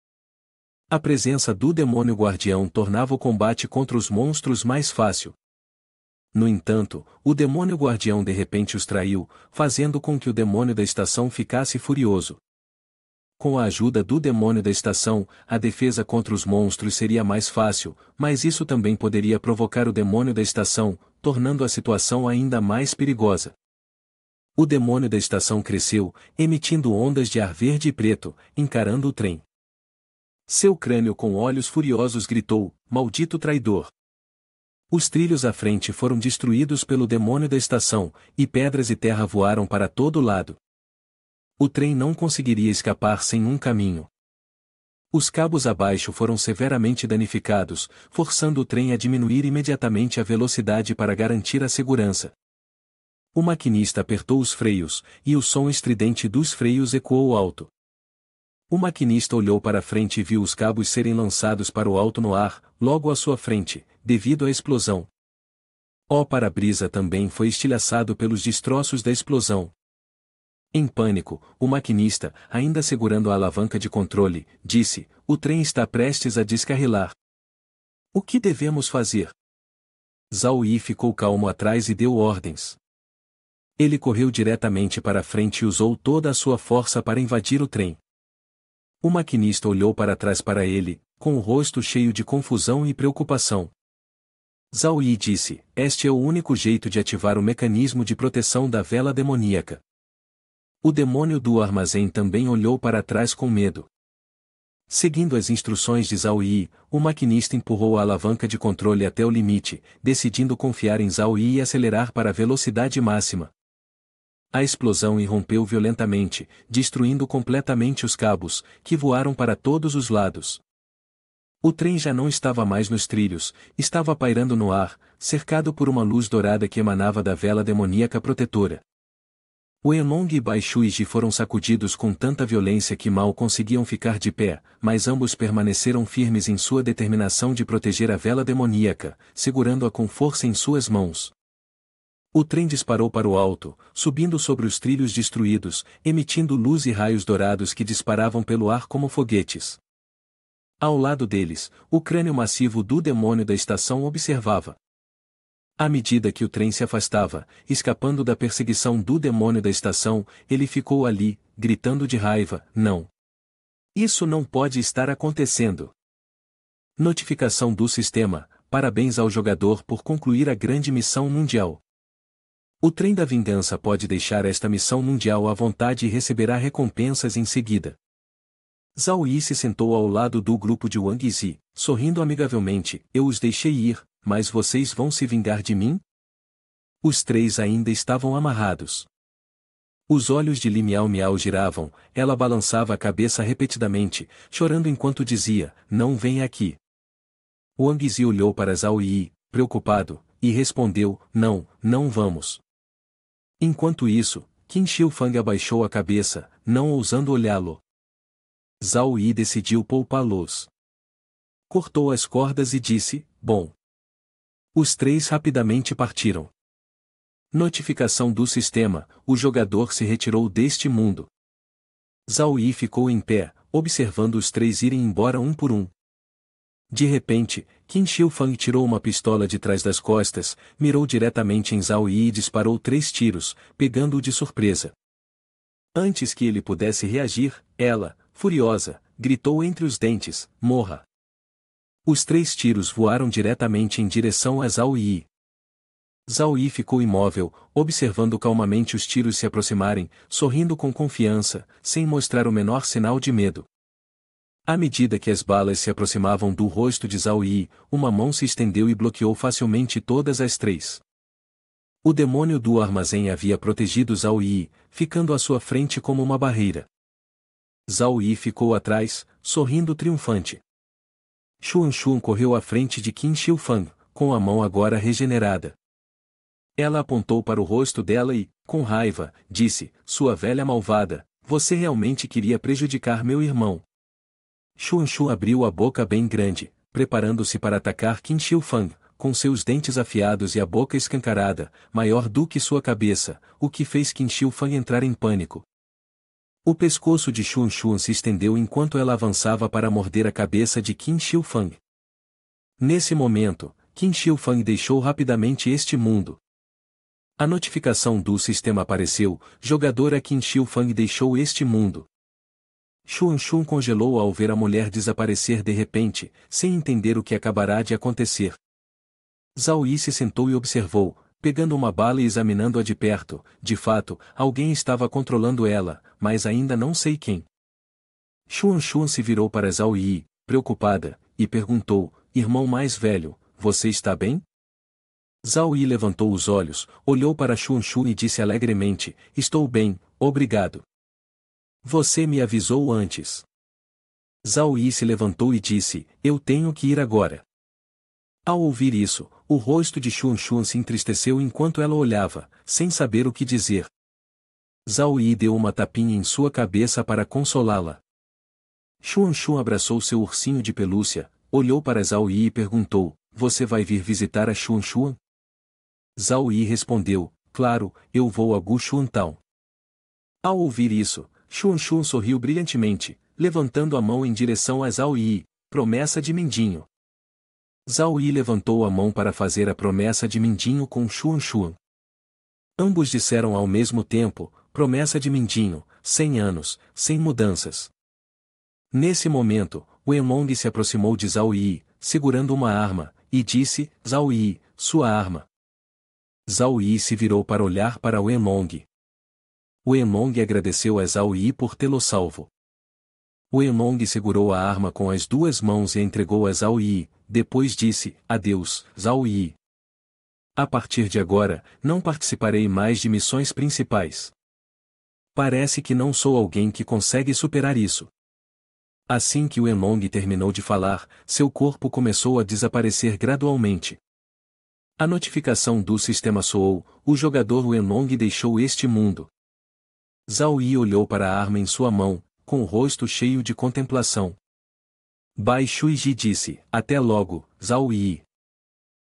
A presença do demônio guardião tornava o combate contra os monstros mais fácil. No entanto, o demônio guardião de repente os traiu, fazendo com que o demônio da estação ficasse furioso. Com a ajuda do demônio da estação, a defesa contra os monstros seria mais fácil, mas isso também poderia provocar o demônio da estação, tornando a situação ainda mais perigosa. O demônio da estação cresceu, emitindo ondas de ar verde e preto, encarando o trem. Seu crânio com olhos furiosos gritou: maldito traidor! Os trilhos à frente foram destruídos pelo demônio da estação, e pedras e terra voaram para todo lado. O trem não conseguiria escapar sem um caminho. Os cabos abaixo foram severamente danificados, forçando o trem a diminuir imediatamente a velocidade para garantir a segurança. O maquinista apertou os freios, e o som estridente dos freios ecoou alto. O maquinista olhou para frente e viu os cabos serem lançados para o alto no ar, logo à sua frente, devido à explosão. O para-brisa também foi estilhaçado pelos destroços da explosão. Em pânico, o maquinista, ainda segurando a alavanca de controle, disse: o trem está prestes a descarrilar. O que devemos fazer? Zhao Yi ficou calmo atrás e deu ordens. Ele correu diretamente para frente e usou toda a sua força para invadir o trem. O maquinista olhou para trás para ele, com o rosto cheio de confusão e preocupação. Zhao Yi disse: este é o único jeito de ativar o mecanismo de proteção da vela demoníaca. O demônio do armazém também olhou para trás com medo. Seguindo as instruções de Zhao Yi, o maquinista empurrou a alavanca de controle até o limite, decidindo confiar em Zhao Yi e acelerar para a velocidade máxima. A explosão irrompeu violentamente, destruindo completamente os cabos, que voaram para todos os lados. O trem já não estava mais nos trilhos, estava pairando no ar, cercado por uma luz dourada que emanava da vela demoníaca protetora. Wenlong e Bai Shuiji foram sacudidos com tanta violência que mal conseguiam ficar de pé, mas ambos permaneceram firmes em sua determinação de proteger a vela demoníaca, segurando-a com força em suas mãos. O trem disparou para o alto, subindo sobre os trilhos destruídos, emitindo luz e raios dourados que disparavam pelo ar como foguetes. Ao lado deles, o crânio massivo do demônio da estação observava. À medida que o trem se afastava, escapando da perseguição do demônio da estação, ele ficou ali, gritando de raiva: não! Isso não pode estar acontecendo! Notificação do sistema: parabéns ao jogador por concluir a grande missão mundial. O trem da vingança pode deixar esta missão mundial à vontade e receberá recompensas em seguida. Zhao Yi se sentou ao lado do grupo de Wang Zi, sorrindo amigavelmente: eu os deixei ir, mas vocês vão se vingar de mim? Os três ainda estavam amarrados. Os olhos de Li Miao Miao giravam, ela balançava a cabeça repetidamente, chorando enquanto dizia: não venha aqui. Wang Zi olhou para Zhao Yi, preocupado, e respondeu: não, não vamos. Enquanto isso, Qin Shi Huang abaixou a cabeça, não ousando olhá-lo. Zhao Yi decidiu poupá-los. Cortou as cordas e disse: bom. Os três rapidamente partiram. Notificação do sistema: o jogador se retirou deste mundo. Zhao Yi ficou em pé, observando os três irem embora um por um. De repente, Qin Shi Huang tirou uma pistola de trás das costas, mirou diretamente em Zhao Yi e disparou 3 tiros, pegando-o de surpresa. Antes que ele pudesse reagir, ela, furiosa, gritou entre os dentes: morra! Os 3 tiros voaram diretamente em direção a Zhao Yi. Zhao Yi ficou imóvel, observando calmamente os tiros se aproximarem, sorrindo com confiança, sem mostrar o menor sinal de medo. À medida que as balas se aproximavam do rosto de Zhao Yi, uma mão se estendeu e bloqueou facilmente todas as 3. O demônio do armazém havia protegido Zhao Yi, ficando à sua frente como uma barreira. Zhao Yi ficou atrás, sorrindo triunfante. Xuan Xuan correu à frente de Qin Shi Huang, com a mão agora regenerada. Ela apontou para o rosto dela e, com raiva, disse: sua velha malvada, você realmente queria prejudicar meu irmão. Xuan Xuan abriu a boca bem grande, preparando-se para atacar Qin Shi Huang, com seus dentes afiados e a boca escancarada, maior do que sua cabeça, o que fez Qin Shi Huang entrar em pânico. O pescoço de Xuan Xuan se estendeu enquanto ela avançava para morder a cabeça de Qin Shi Huang. Nesse momento, Qin Shi Huang deixou rapidamente este mundo. A notificação do sistema apareceu: jogadora Qin Shi Huang deixou este mundo. Xuan Xuan congelou ao ver a mulher desaparecer de repente, sem entender o que acabará de acontecer. Zhao Yi se sentou e observou, pegando uma bala e examinando-a de perto. De fato, alguém estava controlando ela, mas ainda não sei quem. Xuan Xuan se virou para Zhao Yi, preocupada, e perguntou: irmão mais velho, você está bem? Zhao Yi levantou os olhos, olhou para Xuan Xuan e disse alegremente: estou bem, obrigado. Você me avisou antes. Zhao Yi se levantou e disse: eu tenho que ir agora. Ao ouvir isso, o rosto de Xuan Xuan se entristeceu enquanto ela olhava, sem saber o que dizer. Zhao Yi deu uma tapinha em sua cabeça para consolá-la. Xuan Xuan abraçou seu ursinho de pelúcia, olhou para Zhao Yi e perguntou: você vai vir visitar a Xuan Xuan? Zhao Yi respondeu: claro, eu vou a Gushuan Town. Ao ouvir isso, Xuan Xuan sorriu brilhantemente, levantando a mão em direção a Zhao Yi: promessa de Mindinho. Zhao Yi levantou a mão para fazer a promessa de Mindinho com Xuan Xuan. Ambos disseram ao mesmo tempo: promessa de Mindinho, 100 anos, sem mudanças. Nesse momento, Wenlong se aproximou de Zhao Yi, segurando uma arma, e disse: Zhao Yi, sua arma. Zhao Yi se virou para olhar para Wenlong. Wenlong agradeceu a Zhao Yi por tê-lo salvo. Wenlong segurou a arma com as 2 mãos e entregou a Zhao Yi, depois disse: adeus, Zhao Yi. A partir de agora, não participarei mais de missões principais. Parece que não sou alguém que consegue superar isso. Assim que o Wenlong terminou de falar, seu corpo começou a desaparecer gradualmente. A notificação do sistema soou, o jogador Wenlong deixou este mundo. Zhao Yi olhou para a arma em sua mão, com o rosto cheio de contemplação. Bai Shuiji disse, até logo, Zhao Yi.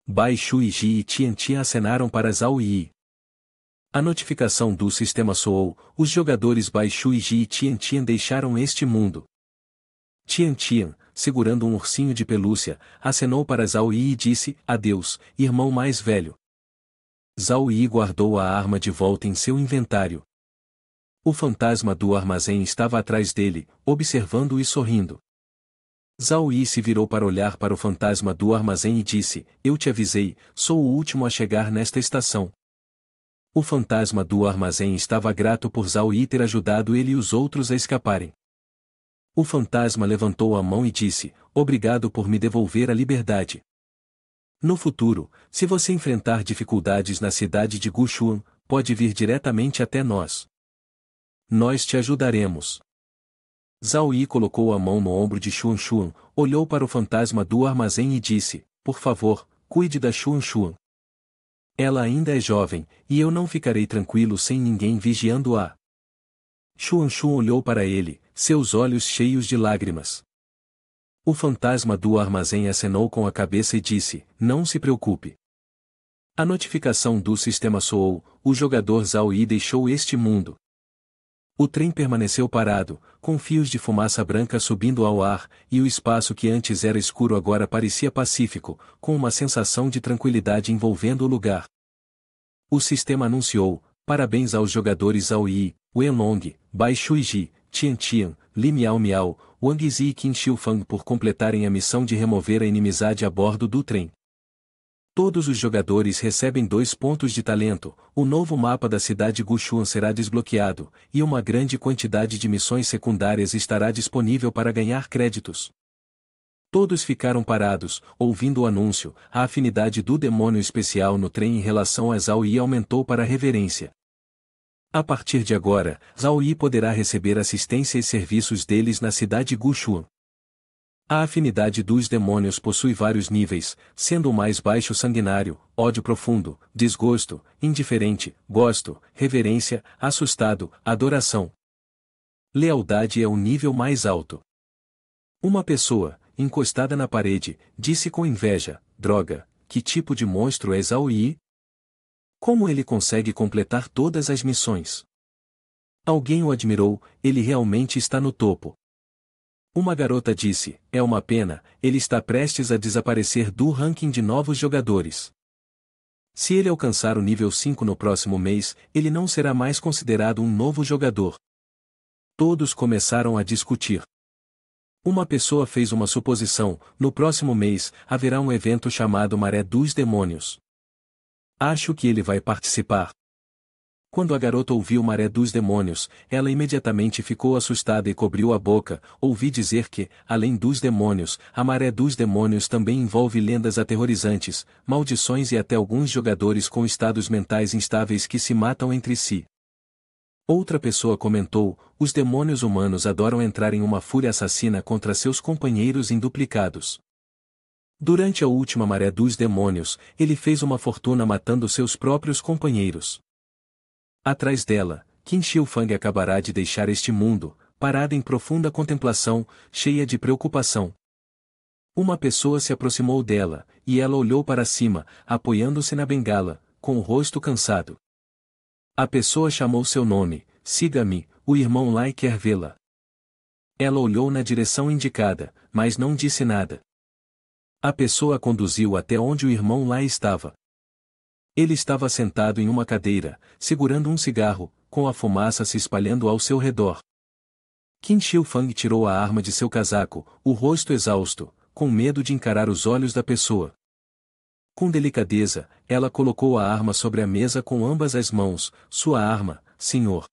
Bai Shuiji e Tian Tian acenaram para Zhao Yi. A notificação do sistema soou, os jogadores Bai Shuiji e Tian Tian deixaram este mundo. Tian Tian, segurando um ursinho de pelúcia, acenou para Zhao Yi e disse, adeus, irmão mais velho. Zhao Yi guardou a arma de volta em seu inventário. O fantasma do armazém estava atrás dele, observando e sorrindo. Zhao Yi se virou para olhar para o fantasma do armazém e disse, eu te avisei, sou o último a chegar nesta estação. O fantasma do armazém estava grato por Zhao Yi ter ajudado ele e os outros a escaparem. O fantasma levantou a mão e disse, obrigado por me devolver a liberdade. No futuro, se você enfrentar dificuldades na cidade de Gushuan, pode vir diretamente até nós. Nós te ajudaremos. Zhao Yi colocou a mão no ombro de Xuan Xuan, olhou para o fantasma do armazém e disse, por favor, cuide da Xuan Xuan. Ela ainda é jovem, e eu não ficarei tranquilo sem ninguém vigiando-a. Xuan Xuan olhou para ele, seus olhos cheios de lágrimas. O fantasma do armazém acenou com a cabeça e disse, não se preocupe. A notificação do sistema soou, o jogador Zhao Yi deixou este mundo. O trem permaneceu parado, com fios de fumaça branca subindo ao ar, e o espaço que antes era escuro agora parecia pacífico, com uma sensação de tranquilidade envolvendo o lugar. O sistema anunciou, parabéns aos jogadores Zhao Yi, Wenlong, Bai Shuiji, Tian Tian, Li Miao Miao, Wang Zi e Qin Shifang por completarem a missão de remover a inimizade a bordo do trem. Todos os jogadores recebem 2 pontos de talento, o novo mapa da cidade Gushuan será desbloqueado, e uma grande quantidade de missões secundárias estará disponível para ganhar créditos. Todos ficaram parados, ouvindo o anúncio, a afinidade do demônio especial no trem em relação a Zhao Yi aumentou para a reverência. A partir de agora, Zhao Yi poderá receber assistência e serviços deles na cidade Gushuan. A afinidade dos demônios possui vários níveis, sendo o mais baixo sanguinário, ódio profundo, desgosto, indiferente, gosto, reverência, assustado, adoração. Lealdade é o nível mais alto. Uma pessoa, encostada na parede, disse com inveja, droga, que tipo de monstro é Zhao Yi? Como ele consegue completar todas as missões? Alguém o admirou, ele realmente está no topo. Uma garota disse, é uma pena, ele está prestes a desaparecer do ranking de novos jogadores. Se ele alcançar o nível 5 no próximo mês, ele não será mais considerado um novo jogador. Todos começaram a discutir. Uma pessoa fez uma suposição, no próximo mês, haverá um evento chamado Maré dos Demônios. Acho que ele vai participar. Quando a garota ouviu Maré dos Demônios, ela imediatamente ficou assustada e cobriu a boca. Ouvi dizer que, além dos demônios, a Maré dos Demônios também envolve lendas aterrorizantes, maldições e até alguns jogadores com estados mentais instáveis que se matam entre si. Outra pessoa comentou, os demônios humanos adoram entrar em uma fúria assassina contra seus companheiros induplicados. Durante a última Maré dos Demônios, ele fez uma fortuna matando seus próprios companheiros. Atrás dela, Qin Shifang acabará de deixar este mundo, parada em profunda contemplação, cheia de preocupação. Uma pessoa se aproximou dela, e ela olhou para cima, apoiando-se na bengala, com o rosto cansado. A pessoa chamou seu nome, siga-me, o irmão Lai quer vê-la. Ela olhou na direção indicada, mas não disse nada. A pessoa a conduziu até onde o irmão Lai estava. Ele estava sentado em uma cadeira, segurando um cigarro, com a fumaça se espalhando ao seu redor. Qin Shifang tirou a arma de seu casaco, o rosto exausto, com medo de encarar os olhos da pessoa. Com delicadeza, ela colocou a arma sobre a mesa com ambas as mãos, sua arma, senhor.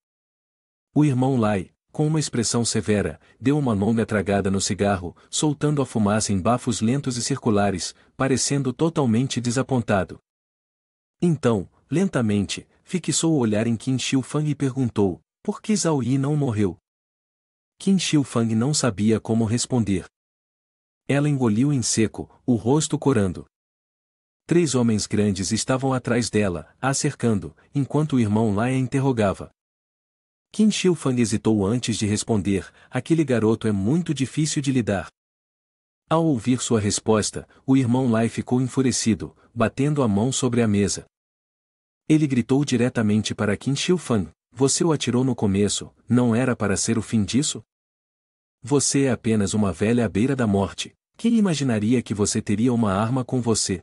O irmão Lai, com uma expressão severa, deu uma longa tragada no cigarro, soltando a fumaça em bafos lentos e circulares, parecendo totalmente desapontado. Então, lentamente, fixou o olhar em Qin Shifang e perguntou, por que Zhao Yi não morreu? Qin Shi Huang não sabia como responder. Ela engoliu em seco, o rosto corando. 3 homens grandes estavam atrás dela, a cercando, enquanto o irmão Lai a interrogava. Qin Shi Huang hesitou antes de responder, aquele garoto é muito difícil de lidar. Ao ouvir sua resposta, o irmão Lai ficou enfurecido, batendo a mão sobre a mesa. Ele gritou diretamente para Qin Shi Huang, você o atirou no começo, não era para ser o fim disso? Você é apenas uma velha à beira da morte, quem imaginaria que você teria uma arma com você?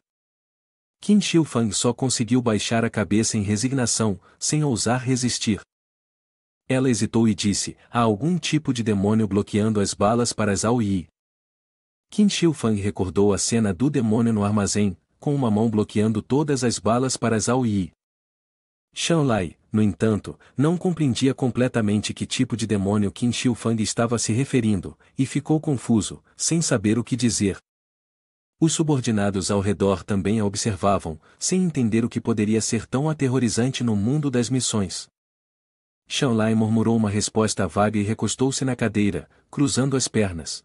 Qin Shi Huang só conseguiu baixar a cabeça em resignação, sem ousar resistir. Ela hesitou e disse, há algum tipo de demônio bloqueando as balas para Zhao Yi. Qin Shi Huang recordou a cena do demônio no armazém, com uma mão bloqueando todas as balas para Zhao Yi. Shan Lai, no entanto, não compreendia completamente que tipo de demônio Qin Shi Huang estava se referindo, e ficou confuso, sem saber o que dizer. Os subordinados ao redor também a observavam, sem entender o que poderia ser tão aterrorizante no mundo das missões. Shan Lai murmurou uma resposta vaga e recostou-se na cadeira, cruzando as pernas.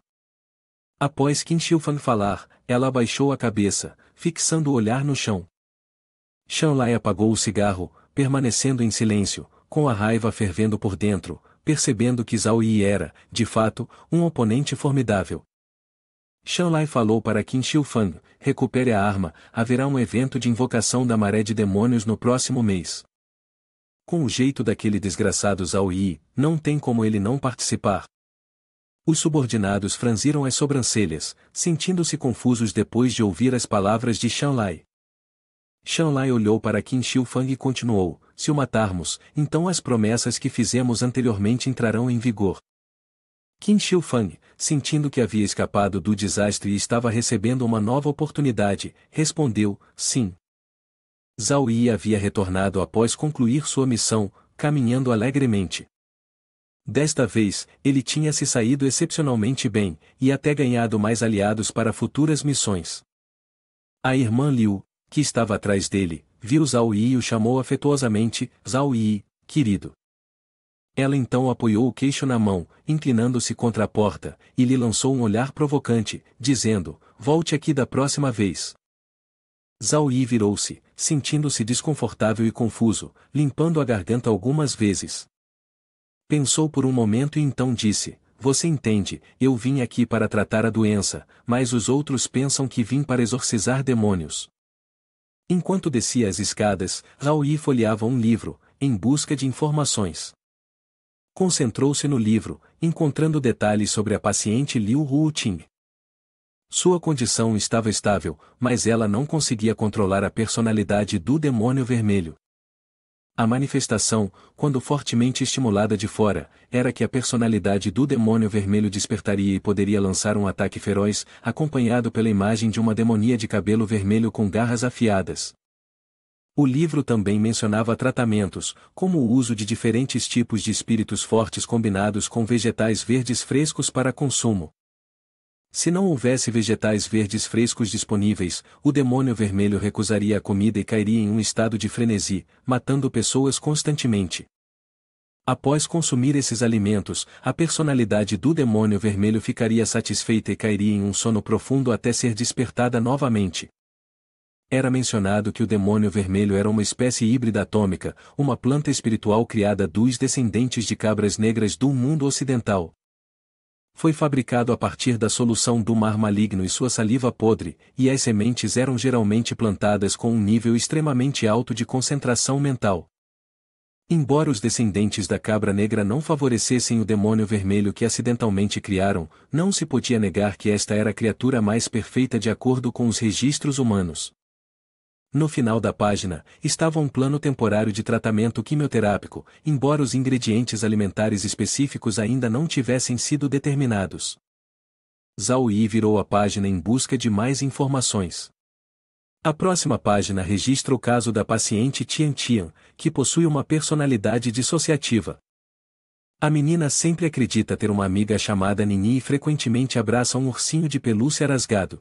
Após Qin Shi Huang falar, ela abaixou a cabeça, fixando o olhar no chão. Shan Lai apagou o cigarro, permanecendo em silêncio, com a raiva fervendo por dentro, percebendo que Zhao Yi era, de fato, um oponente formidável. Shan Lai falou para Qin Shi Huang, recupere a arma, haverá um evento de invocação da maré de demônios no próximo mês. Com o jeito daquele desgraçado Zhao Yi, não tem como ele não participar. Os subordinados franziram as sobrancelhas, sentindo-se confusos depois de ouvir as palavras de Shan Lai. Shan Lai olhou para Qin Shi Huang e continuou, se o matarmos, então as promessas que fizemos anteriormente entrarão em vigor. Qin Shi Huang, sentindo que havia escapado do desastre e estava recebendo uma nova oportunidade, respondeu, sim. Zhao Yi havia retornado após concluir sua missão, caminhando alegremente. Desta vez, ele tinha se saído excepcionalmente bem, e até ganhado mais aliados para futuras missões. A irmã Liu, que estava atrás dele, viu Zhao Yi e o chamou afetuosamente, Zhao Yi, querido. Ela então apoiou o queixo na mão, inclinando-se contra a porta, e lhe lançou um olhar provocante, dizendo, volte aqui da próxima vez. Zhao Yi virou-se, sentindo-se desconfortável e confuso, limpando a garganta algumas vezes. Pensou por um momento e então disse, você entende, eu vim aqui para tratar a doença, mas os outros pensam que vim para exorcizar demônios. Enquanto descia as escadas, Zhao Yi folheava um livro, em busca de informações. Concentrou-se no livro, encontrando detalhes sobre a paciente Liu Ruoting. Sua condição estava estável, mas ela não conseguia controlar a personalidade do demônio vermelho. A manifestação, quando fortemente estimulada de fora, era que a personalidade do demônio vermelho despertaria e poderia lançar um ataque feroz, acompanhado pela imagem de uma demonia de cabelo vermelho com garras afiadas. O livro também mencionava tratamentos, como o uso de diferentes tipos de espíritos fortes combinados com vegetais verdes frescos para consumo. Se não houvesse vegetais verdes frescos disponíveis, o demônio vermelho recusaria a comida e cairia em um estado de frenesi, matando pessoas constantemente. Após consumir esses alimentos, a personalidade do demônio vermelho ficaria satisfeita e cairia em um sono profundo até ser despertada novamente. Era mencionado que o demônio vermelho era uma espécie híbrida atômica, uma planta espiritual criada dos descendentes de cabras negras do mundo ocidental. Foi fabricado a partir da solução do mar maligno e sua saliva podre, e as sementes eram geralmente plantadas com um nível extremamente alto de concentração mental. Embora os descendentes da cabra negra não favorecessem o demônio vermelho que acidentalmente criaram, não se podia negar que esta era a criatura mais perfeita de acordo com os registros humanos. No final da página, estava um plano temporário de tratamento quimioterápico, embora os ingredientes alimentares específicos ainda não tivessem sido determinados. Zhao Yi virou a página em busca de mais informações. A próxima página registra o caso da paciente Tian Tian, que possui uma personalidade dissociativa. A menina sempre acredita ter uma amiga chamada Nini e frequentemente abraça um ursinho de pelúcia rasgado.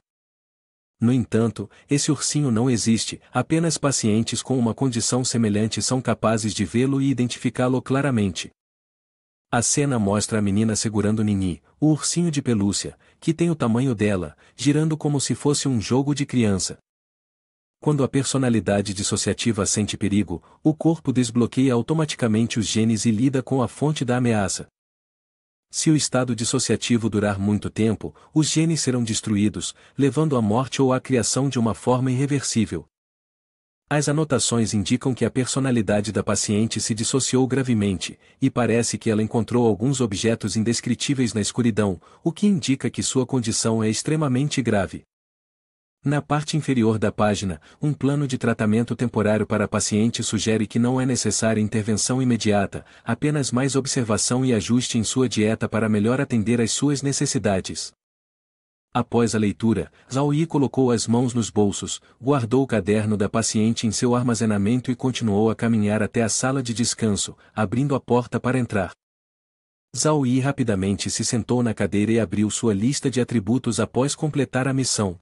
No entanto, esse ursinho não existe, apenas pacientes com uma condição semelhante são capazes de vê-lo e identificá-lo claramente. A cena mostra a menina segurando Nini, o ursinho de pelúcia, que tem o tamanho dela, girando como se fosse um jogo de criança. Quando a personalidade dissociativa sente perigo, o corpo desbloqueia automaticamente os genes e lida com a fonte da ameaça. Se o estado dissociativo durar muito tempo, os genes serão destruídos, levando à morte ou à criação de uma forma irreversível. As anotações indicam que a personalidade da paciente se dissociou gravemente, e parece que ela encontrou alguns objetos indescritíveis na escuridão, o que indica que sua condição é extremamente grave. Na parte inferior da página, um plano de tratamento temporário para a paciente sugere que não é necessária intervenção imediata, apenas mais observação e ajuste em sua dieta para melhor atender às suas necessidades. Após a leitura, Zhao Yi colocou as mãos nos bolsos, guardou o caderno da paciente em seu armazenamento e continuou a caminhar até a sala de descanso, abrindo a porta para entrar. Zhao Yi rapidamente se sentou na cadeira e abriu sua lista de atributos após completar a missão.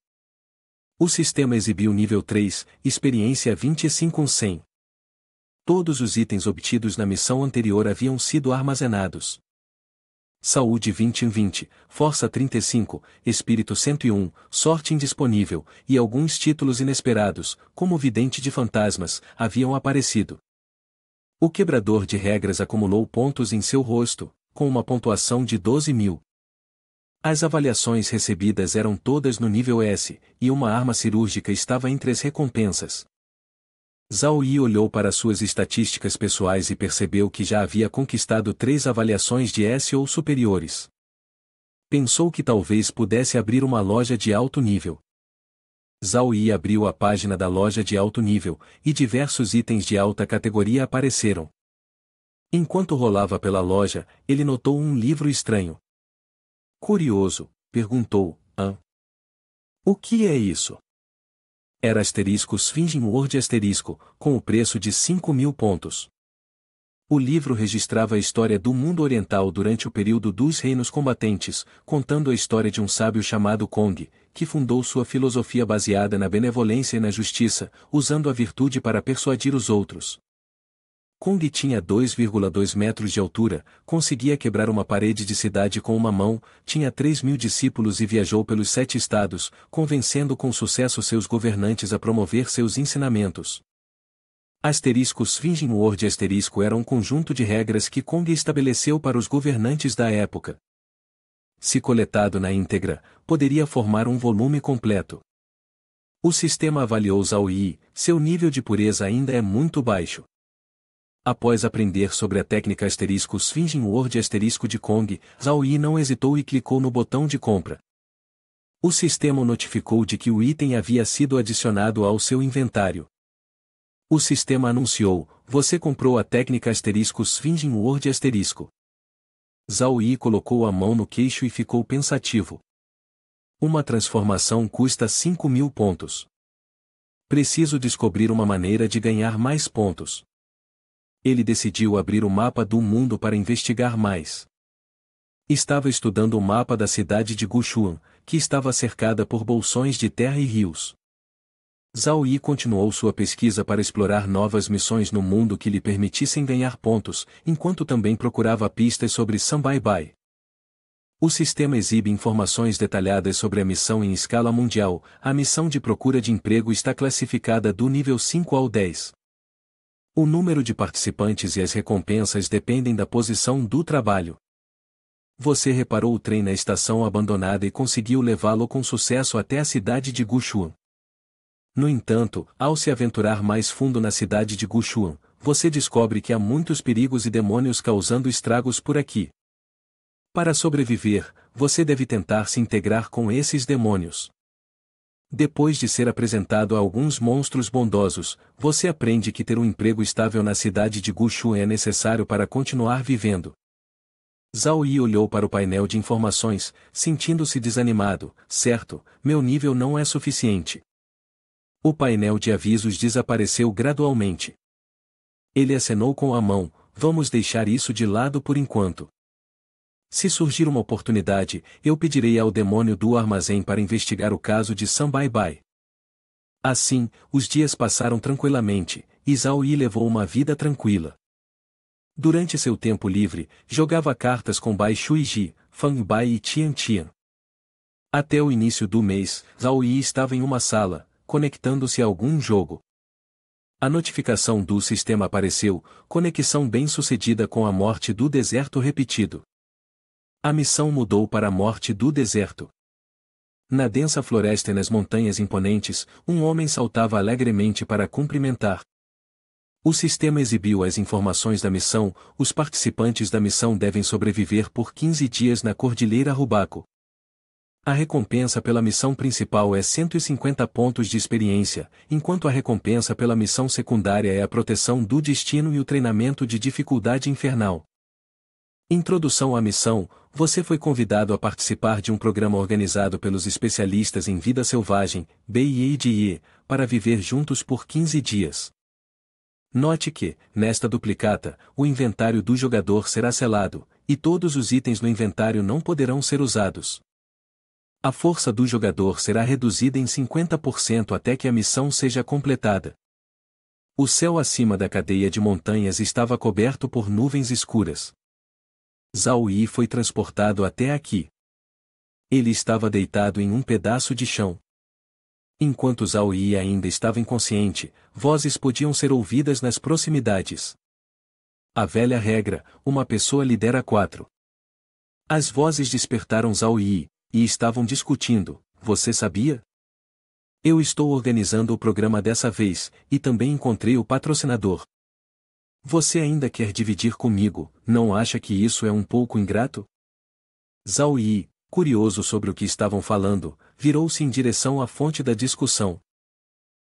O sistema exibiu nível 3, experiência 25/100. Todos os itens obtidos na missão anterior haviam sido armazenados. Saúde 20/20, Força 35, Espírito 101, Sorte indisponível, e alguns títulos inesperados, como Vidente de Fantasmas, haviam aparecido. O quebrador de regras acumulou pontos em seu rosto, com uma pontuação de 12.000. As avaliações recebidas eram todas no nível S, e uma arma cirúrgica estava entre as recompensas. Zhao Yi olhou para suas estatísticas pessoais e percebeu que já havia conquistado 3 avaliações de S ou superiores. Pensou que talvez pudesse abrir uma loja de alto nível. Zhao Yi abriu a página da loja de alto nível, e diversos itens de alta categoria apareceram. Enquanto rolava pela loja, ele notou um livro estranho. Curioso, perguntou, o que é isso? Era Sphinx Word com o preço de 5.000 pontos. O livro registrava a história do mundo oriental durante o período dos reinos combatentes, contando a história de um sábio chamado Kong, que fundou sua filosofia baseada na benevolência e na justiça, usando a virtude para persuadir os outros. Kong tinha 2,2 metros de altura, conseguia quebrar uma parede de cidade com uma mão, tinha 3.000 discípulos e viajou pelos 7 estados, convencendo com sucesso seus governantes a promover seus ensinamentos. Sphinx Word era um conjunto de regras que Kong estabeleceu para os governantes da época. Se coletado na íntegra, poderia formar um volume completo. O sistema avaliou Zhao Yi, seu nível de pureza ainda é muito baixo. Após aprender sobre a técnica Sphinx Word de Kong, Zhao Yi não hesitou e clicou no botão de compra. O sistema o notificou de que o item havia sido adicionado ao seu inventário. O sistema anunciou: você comprou a técnica Sphinx Word Zhao Yi colocou a mão no queixo e ficou pensativo. Uma transformação custa 5.000 pontos. Preciso descobrir uma maneira de ganhar mais pontos. Ele decidiu abrir o mapa do mundo para investigar mais. Estava estudando o mapa da cidade de Gushuan, que estava cercada por bolsões de terra e rios. Zhao Yi continuou sua pesquisa para explorar novas missões no mundo que lhe permitissem ganhar pontos, enquanto também procurava pistas sobre Sanbaibai. O sistema exibe informações detalhadas sobre a missão em escala mundial. A missão de procura de emprego está classificada do nível 5 ao 10. O número de participantes e as recompensas dependem da posição do trabalho. Você reparou o trem na estação abandonada e conseguiu levá-lo com sucesso até a cidade de Gushuan. No entanto, ao se aventurar mais fundo na cidade de Gushuan, você descobre que há muitos perigos e demônios causando estragos por aqui. Para sobreviver, você deve tentar se integrar com esses demônios. Depois de ser apresentado a alguns monstros bondosos, você aprende que ter um emprego estável na cidade de Gushuan é necessário para continuar vivendo. Zhao Yi olhou para o painel de informações, sentindo-se desanimado. Certo, meu nível não é suficiente. O painel de avisos desapareceu gradualmente. Ele acenou com a mão: vamos deixar isso de lado por enquanto. Se surgir uma oportunidade, eu pedirei ao demônio do armazém para investigar o caso de Sanbaibai. Assim, os dias passaram tranquilamente, e Zhao Yi levou uma vida tranquila. Durante seu tempo livre, jogava cartas com Bai Shuiji, Fang Bai e Tian Tian. Até o início do mês, Zhao Yi estava em uma sala, conectando-se a algum jogo. A notificação do sistema apareceu, conexão bem-sucedida com a morte do deserto repetido. A missão mudou para a morte do deserto. Na densa floresta e nas montanhas imponentes, um homem saltava alegremente para cumprimentar. O sistema exibiu as informações da missão. Os participantes da missão devem sobreviver por 15 dias na Cordilheira Rubaco. A recompensa pela missão principal é 150 pontos de experiência, enquanto a recompensa pela missão secundária é a proteção do destino e o treinamento de dificuldade infernal. Introdução à missão. Você foi convidado a participar de um programa organizado pelos especialistas em vida selvagem, BIADE, para viver juntos por 15 dias. Note que, nesta duplicata, o inventário do jogador será selado, e todos os itens no inventário não poderão ser usados. A força do jogador será reduzida em 50% até que a missão seja completada. O céu acima da cadeia de montanhas estava coberto por nuvens escuras. Zhao Yi foi transportado até aqui. Ele estava deitado em um pedaço de chão. Enquanto Zhao Yi ainda estava inconsciente, vozes podiam ser ouvidas nas proximidades. A velha regra, uma pessoa lidera 4. As vozes despertaram Zhao Yi, e estavam discutindo. Você sabia? Eu estou organizando o programa dessa vez, e também encontrei o patrocinador. Você ainda quer dividir comigo, não acha que isso é um pouco ingrato? Zhao Yi, curioso sobre o que estavam falando, virou-se em direção à fonte da discussão.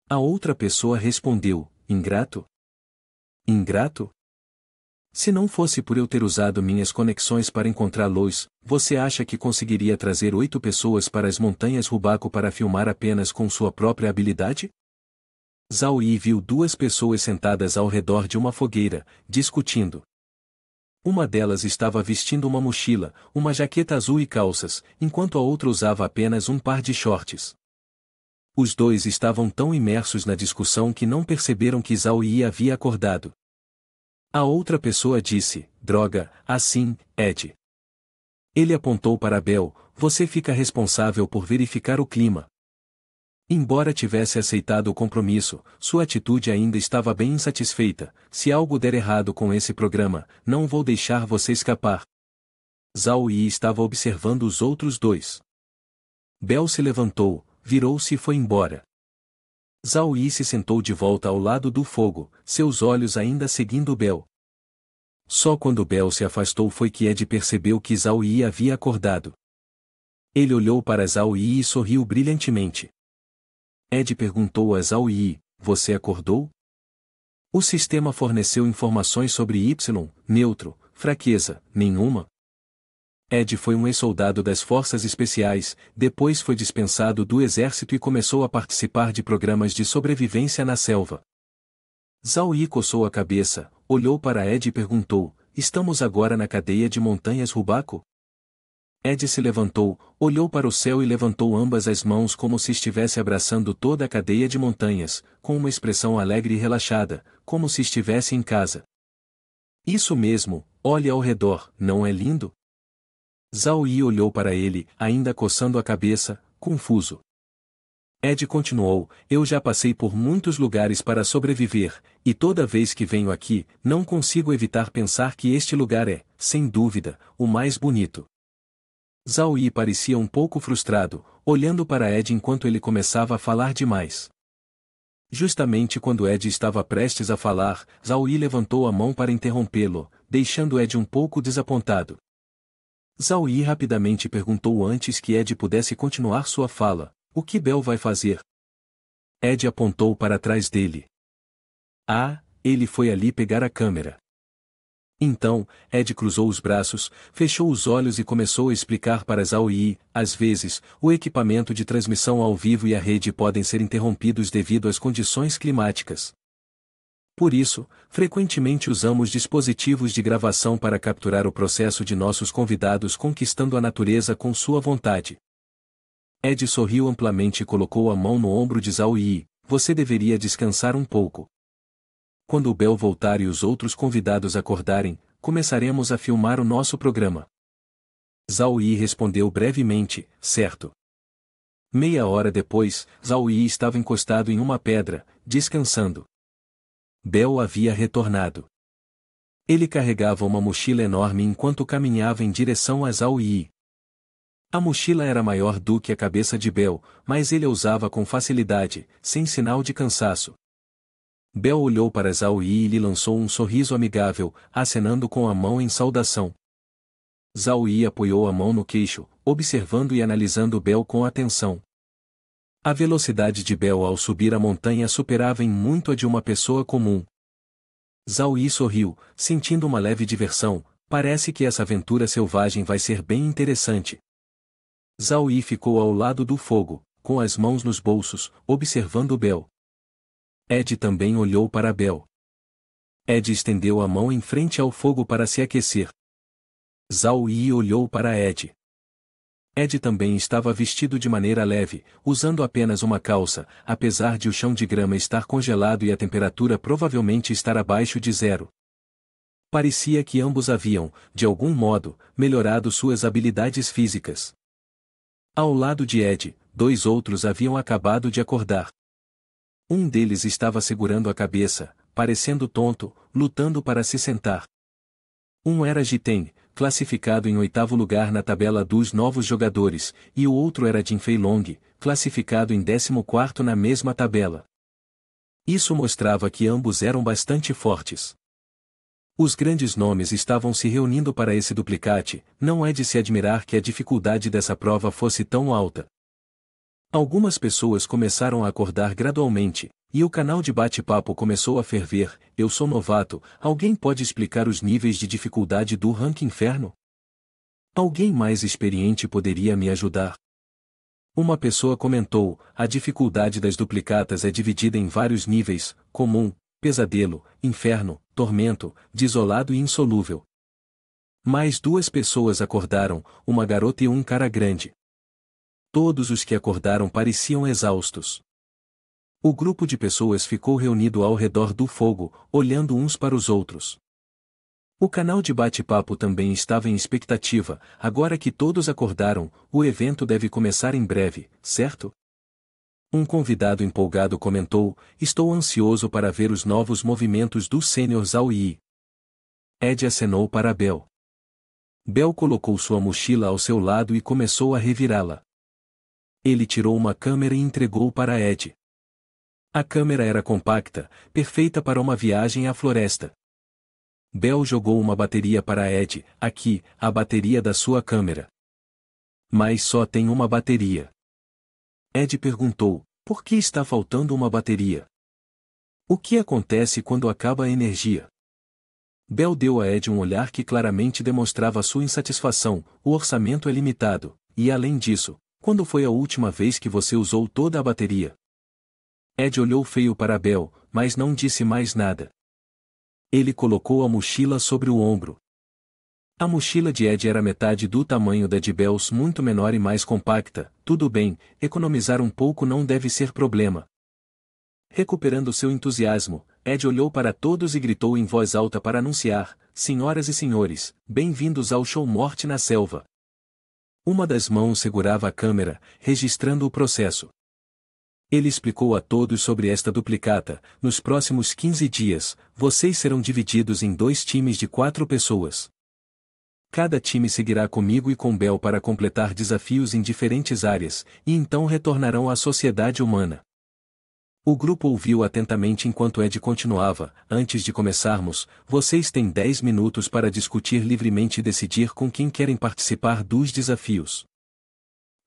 A outra pessoa respondeu, ingrato? Ingrato? Se não fosse por eu ter usado minhas conexões para encontrá-los, você acha que conseguiria trazer 8 pessoas para as montanhas Rubaco para filmar apenas com sua própria habilidade? Zhao Yi viu 2 pessoas sentadas ao redor de uma fogueira, discutindo. Uma delas estava vestindo uma mochila, uma jaqueta azul e calças, enquanto a outra usava apenas um par de shorts. Os dois estavam tão imersos na discussão que não perceberam que Zhao Yi havia acordado. A outra pessoa disse, droga, assim, Ed. Ele apontou para Bel, você fica responsável por verificar o clima. Embora tivesse aceitado o compromisso, sua atitude ainda estava bem insatisfeita. Se algo der errado com esse programa, não vou deixar você escapar. Zhao Yi estava observando os outros 2. Bel se levantou, virou-se e foi embora. Zhao Yi se sentou de volta ao lado do fogo, seus olhos ainda seguindo Bel. Só quando Bel se afastou foi que Ed percebeu que Zhao Yi havia acordado. Ele olhou para Zhao Yi e sorriu brilhantemente. Ed perguntou a Zhao Yi, você acordou? O sistema forneceu informações sobre Y, neutro, fraqueza, nenhuma. Ed foi um ex-soldado das Forças Especiais, depois foi dispensado do exército e começou a participar de programas de sobrevivência na selva. Zhao Yi coçou a cabeça, olhou para Ed e perguntou, estamos agora na cadeia de montanhas Rubaco? Ed se levantou, olhou para o céu e levantou ambas as mãos como se estivesse abraçando toda a cadeia de montanhas, com uma expressão alegre e relaxada, como se estivesse em casa. Isso mesmo, olhe ao redor, não é lindo? Zhao Yi olhou para ele, ainda coçando a cabeça, confuso. Ed continuou, eu já passei por muitos lugares para sobreviver, e toda vez que venho aqui, não consigo evitar pensar que este lugar é, sem dúvida, o mais bonito. Zhao Yi parecia um pouco frustrado, olhando para Ed enquanto ele começava a falar demais. Justamente quando Ed estava prestes a falar, Zhao Yi levantou a mão para interrompê-lo, deixando Ed um pouco desapontado. Zhao Yi rapidamente perguntou antes que Ed pudesse continuar sua fala, o que Bel vai fazer? Ed apontou para trás dele. Ah, ele foi ali pegar a câmera. Então, Ed cruzou os braços, fechou os olhos e começou a explicar para Zhao Yi, às vezes, o equipamento de transmissão ao vivo e a rede podem ser interrompidos devido às condições climáticas. Por isso, frequentemente usamos dispositivos de gravação para capturar o processo de nossos convidados conquistando a natureza com sua vontade. Ed sorriu amplamente e colocou a mão no ombro de Zhao Yi, você deveria descansar um pouco. quando o Bel voltar e os outros convidados acordarem, começaremos a filmar o nosso programa. Zhao Yi respondeu brevemente, certo. Meia hora depois, Zhao Yi estava encostado em uma pedra, descansando. Bel havia retornado. Ele carregava uma mochila enorme enquanto caminhava em direção a Zhao Yi. A mochila era maior do que a cabeça de Bel, mas ele a usava com facilidade, sem sinal de cansaço. Bel olhou para Zhao Yi e lhe lançou um sorriso amigável, acenando com a mão em saudação. Zhao Yi apoiou a mão no queixo, observando e analisando Bel com atenção. A velocidade de Bel ao subir a montanha superava em muito a de uma pessoa comum. Zhao Yi sorriu, sentindo uma leve diversão. Parece que essa aventura selvagem vai ser bem interessante. Zhao Yi ficou ao lado do fogo, com as mãos nos bolsos, observando Bel. Ed também olhou para Bel. Ed estendeu a mão em frente ao fogo para se aquecer. Zhao Yi olhou para Ed. Ed também estava vestido de maneira leve, usando apenas uma calça, apesar de o chão de grama estar congelado e a temperatura provavelmente estar abaixo de zero. Parecia que ambos haviam, de algum modo, melhorado suas habilidades físicas. Ao lado de Ed, dois outros haviam acabado de acordar. Um deles estava segurando a cabeça, parecendo tonto, lutando para se sentar. Um era Jiten, classificado em 8º lugar na tabela dos novos jogadores, e o outro era Jin Feilong, classificado em 14º na mesma tabela. Isso mostrava que ambos eram bastante fortes. Os grandes nomes estavam se reunindo para esse duplicate. Não é de se admirar que a dificuldade dessa prova fosse tão alta. Algumas pessoas começaram a acordar gradualmente, e o canal de bate-papo começou a ferver. Eu sou novato, alguém pode explicar os níveis de dificuldade do Rank Inferno? Alguém mais experiente poderia me ajudar? Uma pessoa comentou, a dificuldade das duplicatas é dividida em vários níveis, comum, pesadelo, inferno, tormento, desolado e insolúvel. Mais duas pessoas acordaram, uma garota e um cara grande. Todos os que acordaram pareciam exaustos. O grupo de pessoas ficou reunido ao redor do fogo, olhando uns para os outros. O canal de bate-papo também estava em expectativa. Agora que todos acordaram, o evento deve começar em breve, certo? Um convidado empolgado comentou, estou ansioso para ver os novos movimentos do Sr. Zhao Yi. Ed acenou para Bel. Bel colocou sua mochila ao seu lado e começou a revirá-la. Ele tirou uma câmera e entregou para Ed. A câmera era compacta, perfeita para uma viagem à floresta. Bel jogou uma bateria para Ed, aqui, a bateria da sua câmera. Mas só tem uma bateria. Ed perguntou, por que está faltando uma bateria? O que acontece quando acaba a energia? Bel deu a Ed um olhar que claramente demonstrava sua insatisfação. O orçamento é limitado, e além disso, quando foi a última vez que você usou toda a bateria? Ed olhou feio para Bel, mas não disse mais nada. Ele colocou a mochila sobre o ombro. A mochila de Ed era metade do tamanho da de Bel, muito menor e mais compacta. Tudo bem, economizar um pouco não deve ser problema. Recuperando seu entusiasmo, Ed olhou para todos e gritou em voz alta para anunciar, senhoras e senhores, bem-vindos ao show Morte na Selva. Uma das mãos segurava a câmera, registrando o processo. Ele explicou a todos sobre esta duplicata. Nos próximos 15 dias, vocês serão divididos em 2 times de 4 pessoas. Cada time seguirá comigo e com Bel para completar desafios em diferentes áreas, e então retornarão à sociedade humana. O grupo ouviu atentamente enquanto Ed continuava, antes de começarmos, vocês têm 10 minutos para discutir livremente e decidir com quem querem participar dos desafios.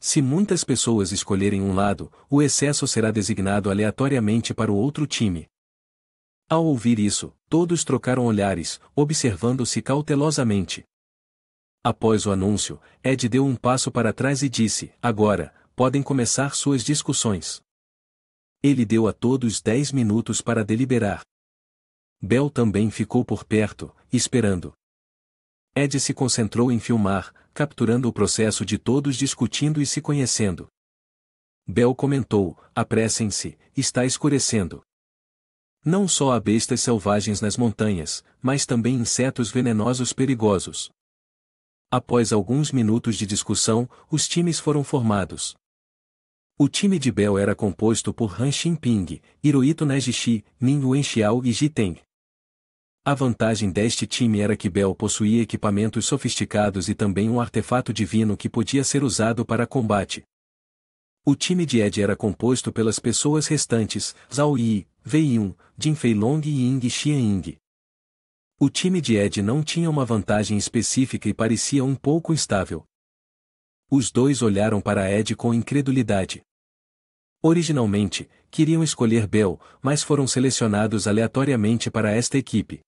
Se muitas pessoas escolherem um lado, o excesso será designado aleatoriamente para o outro time. Ao ouvir isso, todos trocaram olhares, observando-se cautelosamente. Após o anúncio, Ed deu um passo para trás e disse, agora, podem começar suas discussões. Ele deu a todos 10 minutos para deliberar. Bel também ficou por perto, esperando. Ed se concentrou em filmar, capturando o processo de todos discutindo e se conhecendo. Bel comentou, apressem-se, está escurecendo. Não só há bestas selvagens nas montanhas, mas também insetos venenosos perigosos. Após alguns minutos de discussão, os times foram formados. O time de Bell era composto por Han Xinping, Hirohito Negishi, Ning Wenxiao e Ji Teng. A vantagem deste time era que Bell possuía equipamentos sofisticados e também um artefato divino que podia ser usado para combate. O time de Ed era composto pelas pessoas restantes, Zhao Yi, Wei Yun, Jin Feilong e Ying Xianying. O time de Ed não tinha uma vantagem específica e parecia um pouco instável. Os dois olharam para Ed com incredulidade. Originalmente, queriam escolher Bell, mas foram selecionados aleatoriamente para esta equipe.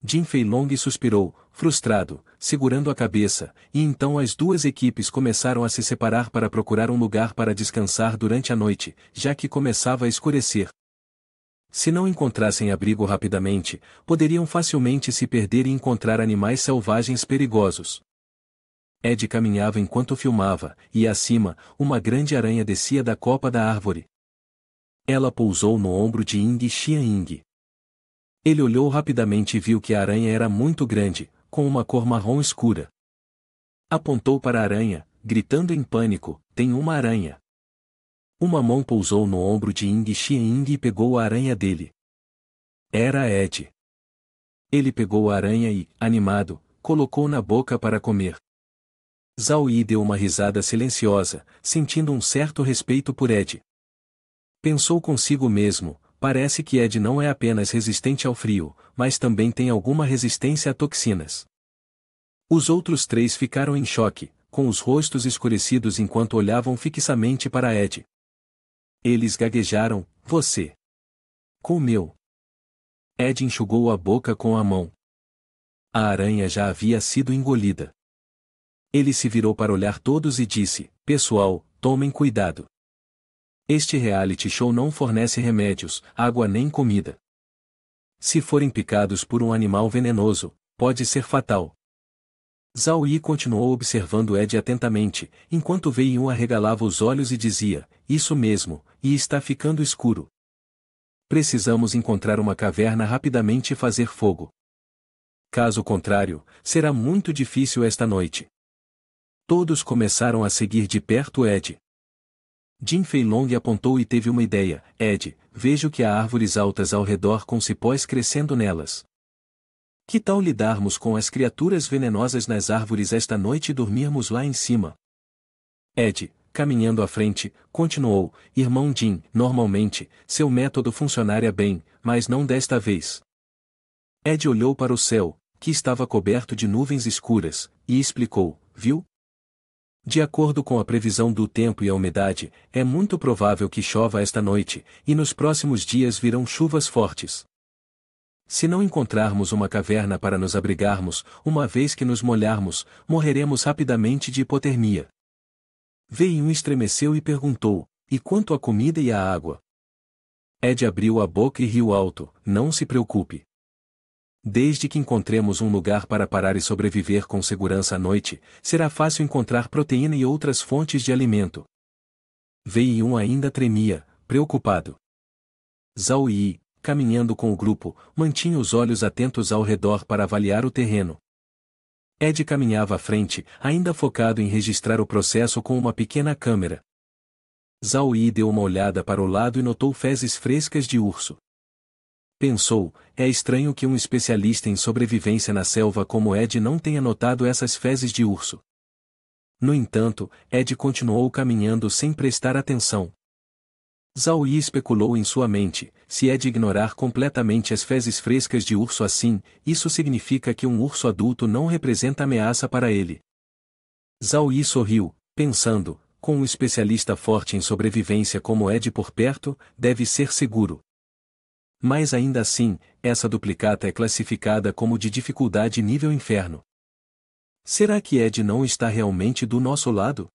Jin Feilong suspirou, frustrado, segurando a cabeça, e então as duas equipes começaram a se separar para procurar um lugar para descansar durante a noite, já que começava a escurecer. Se não encontrassem abrigo rapidamente, poderiam facilmente se perder e encontrar animais selvagens perigosos. Ed caminhava enquanto filmava, e acima, uma grande aranha descia da copa da árvore. Ela pousou no ombro de Ying Xianying. Ele olhou rapidamente e viu que a aranha era muito grande, com uma cor marrom escura. Apontou para a aranha, gritando em pânico: "Tem uma aranha!" Uma mão pousou no ombro de Ying Xianying e pegou a aranha dele. Era Ed. Ele pegou a aranha e, animado, colocou na boca para comer. Zhao Yi deu uma risada silenciosa, sentindo um certo respeito por Ed. Pensou consigo mesmo: parece que Ed não é apenas resistente ao frio, mas também tem alguma resistência a toxinas. Os outros três ficaram em choque, com os rostos escurecidos enquanto olhavam fixamente para Ed. Eles gaguejaram: "Você comeu." Ed enxugou a boca com a mão. A aranha já havia sido engolida. Ele se virou para olhar todos e disse: "Pessoal, tomem cuidado. Este reality show não fornece remédios, água nem comida. Se forem picados por um animal venenoso, pode ser fatal." Zhao Yi continuou observando Ed atentamente, enquanto Wei Yun arregalava os olhos e dizia: "Isso mesmo, e está ficando escuro. Precisamos encontrar uma caverna rapidamente e fazer fogo. Caso contrário, será muito difícil esta noite." Todos começaram a seguir de perto Ed. Jin Feilong apontou e teve uma ideia: "Ed, vejo que há árvores altas ao redor com cipós crescendo nelas. Que tal lidarmos com as criaturas venenosas nas árvores esta noite e dormirmos lá em cima?" Ed, caminhando à frente, continuou: "Irmão Jin, normalmente, seu método funcionaria bem, mas não desta vez." Ed olhou para o céu, que estava coberto de nuvens escuras, e explicou: "Viu? De acordo com a previsão do tempo e a umidade, é muito provável que chova esta noite, e nos próximos dias virão chuvas fortes. Se não encontrarmos uma caverna para nos abrigarmos, uma vez que nos molharmos, morreremos rapidamente de hipotermia." Wei Yun estremeceu e perguntou: "E quanto à comida e à água?" Ed abriu a boca e riu alto: "Não se preocupe. Desde que encontremos um lugar para parar e sobreviver com segurança à noite, será fácil encontrar proteína e outras fontes de alimento." Wei Yun ainda tremia, preocupado. Zhao Yi, caminhando com o grupo, mantinha os olhos atentos ao redor para avaliar o terreno. Ed caminhava à frente, ainda focado em registrar o processo com uma pequena câmera. Zhao Yi deu uma olhada para o lado e notou fezes frescas de urso. Pensou: é estranho que um especialista em sobrevivência na selva como Ed não tenha notado essas fezes de urso. No entanto, Ed continuou caminhando sem prestar atenção. Zhao Yi especulou em sua mente: se Ed ignorar completamente as fezes frescas de urso assim, isso significa que um urso adulto não representa ameaça para ele. Zhao Yi sorriu, pensando: com um especialista forte em sobrevivência como Ed por perto, deve ser seguro. Mas ainda assim, essa duplicata é classificada como de dificuldade nível inferno. Será que Ed não está realmente do nosso lado?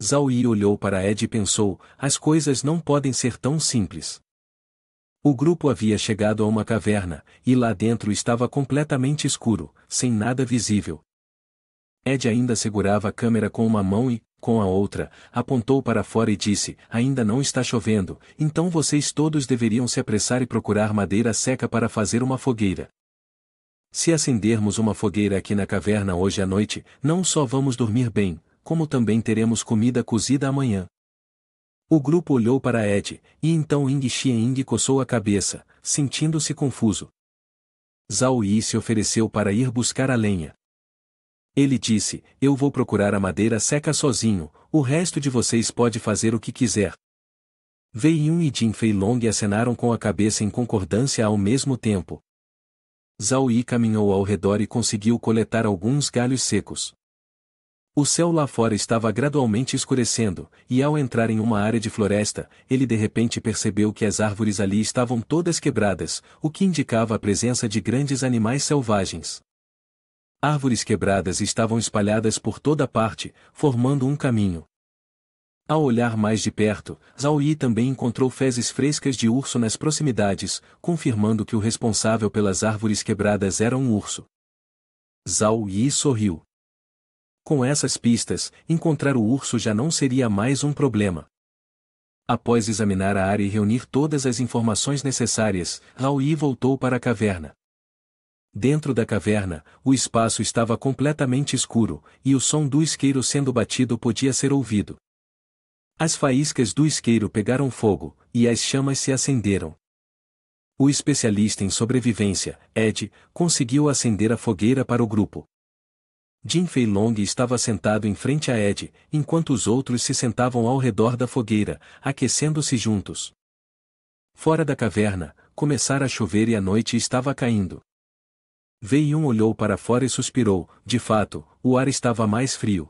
Zhao Yi olhou para Ed e pensou: as coisas não podem ser tão simples. O grupo havia chegado a uma caverna, e lá dentro estava completamente escuro, sem nada visível. Ed ainda segurava a câmera com uma mão e, com a outra, apontou para fora e disse: ainda não está chovendo, então vocês todos deveriam se apressar e procurar madeira seca para fazer uma fogueira. Se acendermos uma fogueira aqui na caverna hoje à noite, não só vamos dormir bem, como também teremos comida cozida amanhã. O grupo olhou para Ed, e então Ing Xieng coçou a cabeça, sentindo-se confuso. Zhao Yi se ofereceu para ir buscar a lenha. Ele disse: eu vou procurar a madeira seca sozinho, o resto de vocês pode fazer o que quiser. Wei Yun e Jin Feilong acenaram com a cabeça em concordância ao mesmo tempo. Zhao Yi caminhou ao redor e conseguiu coletar alguns galhos secos. O céu lá fora estava gradualmente escurecendo, e ao entrar em uma área de floresta, ele de repente percebeu que as árvores ali estavam todas quebradas, o que indicava a presença de grandes animais selvagens. Árvores quebradas estavam espalhadas por toda parte, formando um caminho. Ao olhar mais de perto, Zhao Yi também encontrou fezes frescas de urso nas proximidades, confirmando que o responsável pelas árvores quebradas era um urso. Zhao Yi sorriu. Com essas pistas, encontrar o urso já não seria mais um problema. Após examinar a área e reunir todas as informações necessárias, Zhao Yi voltou para a caverna. Dentro da caverna, o espaço estava completamente escuro, e o som do isqueiro sendo batido podia ser ouvido. As faíscas do isqueiro pegaram fogo, e as chamas se acenderam. O especialista em sobrevivência, Ed, conseguiu acender a fogueira para o grupo. Jin Feilong estava sentado em frente a Ed, enquanto os outros se sentavam ao redor da fogueira, aquecendo-se juntos. Fora da caverna, começara a chover e a noite estava caindo. Wei Yun olhou para fora e suspirou: de fato, o ar estava mais frio.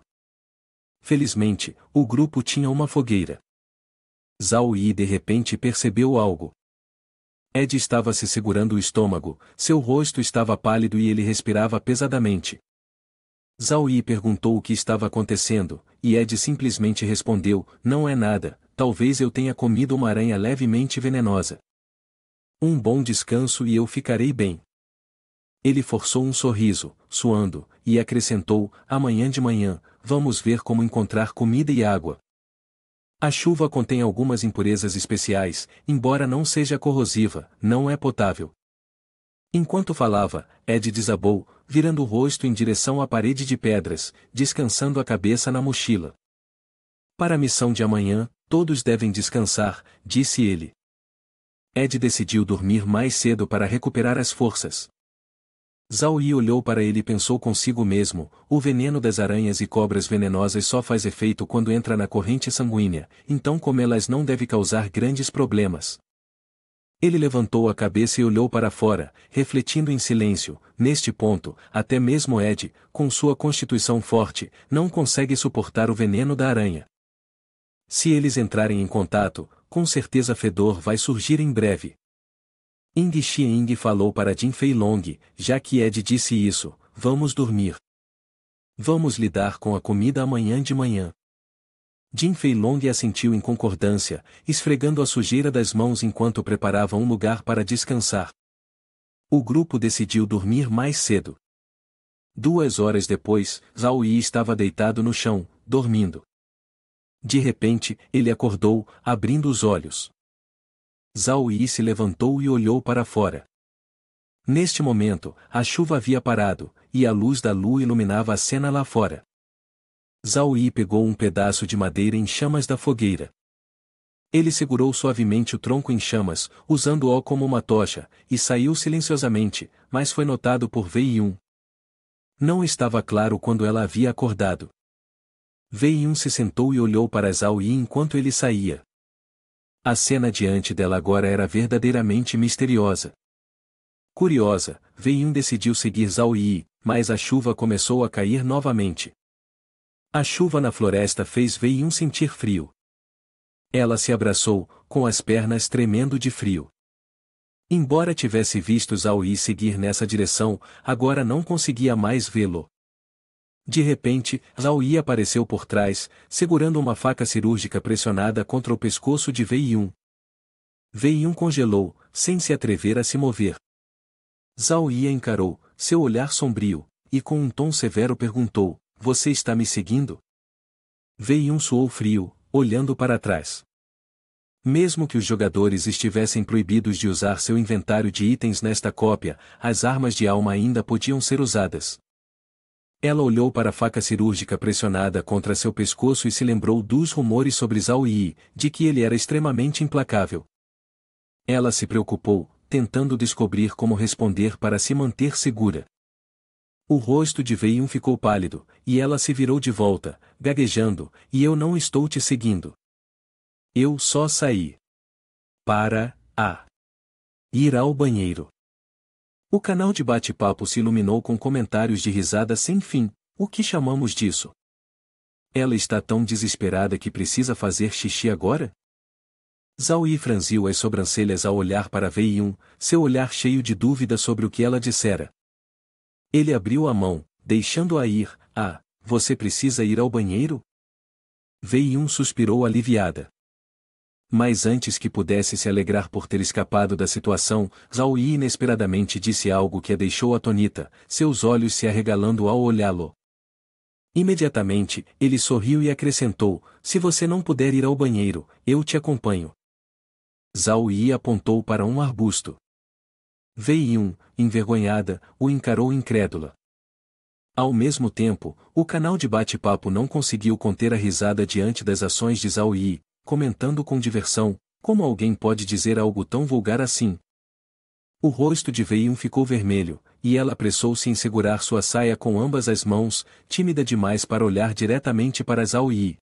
Felizmente, o grupo tinha uma fogueira. Zhao Yi de repente percebeu algo. Ed estava se segurando o estômago, seu rosto estava pálido e ele respirava pesadamente. Zhao Yi perguntou o que estava acontecendo, e Ed simplesmente respondeu: não é nada, talvez eu tenha comido uma aranha levemente venenosa. Um bom descanso e eu ficarei bem. Ele forçou um sorriso, suando, e acrescentou: amanhã de manhã, vamos ver como encontrar comida e água. A chuva contém algumas impurezas especiais, embora não seja corrosiva, não é potável. Enquanto falava, Ed desabou, virando o rosto em direção à parede de pedras, descansando a cabeça na mochila. Para a missão de amanhã, todos devem descansar, disse ele. Ed decidiu dormir mais cedo para recuperar as forças. Zhao Yi olhou para ele e pensou consigo mesmo: o veneno das aranhas e cobras venenosas só faz efeito quando entra na corrente sanguínea, então comê-las não deve causar grandes problemas. Ele levantou a cabeça e olhou para fora, refletindo em silêncio. Neste ponto, até mesmo Ed, com sua constituição forte, não consegue suportar o veneno da aranha. Se eles entrarem em contato, com certeza fedor vai surgir em breve. Ing Xieng falou para Jin Feilong: já que Ed disse isso, vamos dormir. Vamos lidar com a comida amanhã de manhã. Jin Feilong assentiu em concordância, esfregando a sujeira das mãos enquanto preparava um lugar para descansar. O grupo decidiu dormir mais cedo. 2 horas depois, Zhao Yi estava deitado no chão, dormindo. De repente, ele acordou, abrindo os olhos. Zhao Yi se levantou e olhou para fora. Neste momento, a chuva havia parado, e a luz da lua iluminava a cena lá fora. Zhao Yi pegou um pedaço de madeira em chamas da fogueira. Ele segurou suavemente o tronco em chamas, usando-o como uma tocha, e saiu silenciosamente, mas foi notado por Wei Yun. Não estava claro quando ela havia acordado. Wei Yun se sentou e olhou para Zhao Yi enquanto ele saía. A cena diante dela agora era verdadeiramente misteriosa. Curiosa, Wei Yun decidiu seguir Zhao Yi, mas a chuva começou a cair novamente. A chuva na floresta fez Wei Yun sentir frio. Ela se abraçou, com as pernas tremendo de frio. Embora tivesse visto Zhao Yi seguir nessa direção, agora não conseguia mais vê-lo. De repente, Zhao Yi apareceu por trás, segurando uma faca cirúrgica pressionada contra o pescoço de Wei Yun. Wei Yun congelou, sem se atrever a se mover. Zhao Yi a encarou, seu olhar sombrio, e com um tom severo perguntou: você está me seguindo? Wei-Yun suou frio, olhando para trás. Mesmo que os jogadores estivessem proibidos de usar seu inventário de itens nesta cópia, as armas de alma ainda podiam ser usadas. Ela olhou para a faca cirúrgica pressionada contra seu pescoço e se lembrou dos rumores sobre Zhao Yi, de que ele era extremamente implacável. Ela se preocupou, tentando descobrir como responder para se manter segura. O rosto de Wei-Yun ficou pálido, e ela se virou de volta, gaguejando, "E eu não estou te seguindo. Eu só saí para ir ao banheiro." O canal de bate-papo se iluminou com comentários de risada sem fim. "O que chamamos disso? Ela está tão desesperada que precisa fazer xixi agora?" Zhao Yi franziu as sobrancelhas ao olhar para Wei-Yun, seu olhar cheio de dúvida sobre o que ela dissera. Ele abriu a mão, deixando-a ir. "Ah, você precisa ir ao banheiro?" Wei-Yun suspirou aliviada. Mas antes que pudesse se alegrar por ter escapado da situação, Zhao Yi inesperadamente disse algo que a deixou atônita, seus olhos se arregalando ao olhá-lo. Imediatamente, ele sorriu e acrescentou, "Se você não puder ir ao banheiro, eu te acompanho." Zhao Yi apontou para um arbusto. Wei-Yun, envergonhada, o encarou incrédula. Ao mesmo tempo, o canal de bate-papo não conseguiu conter a risada diante das ações de Zhao Yi, comentando com diversão, "Como alguém pode dizer algo tão vulgar assim?" O rosto de Wei-Yun ficou vermelho, e ela apressou-se em segurar sua saia com ambas as mãos, tímida demais para olhar diretamente para Zhao Yi.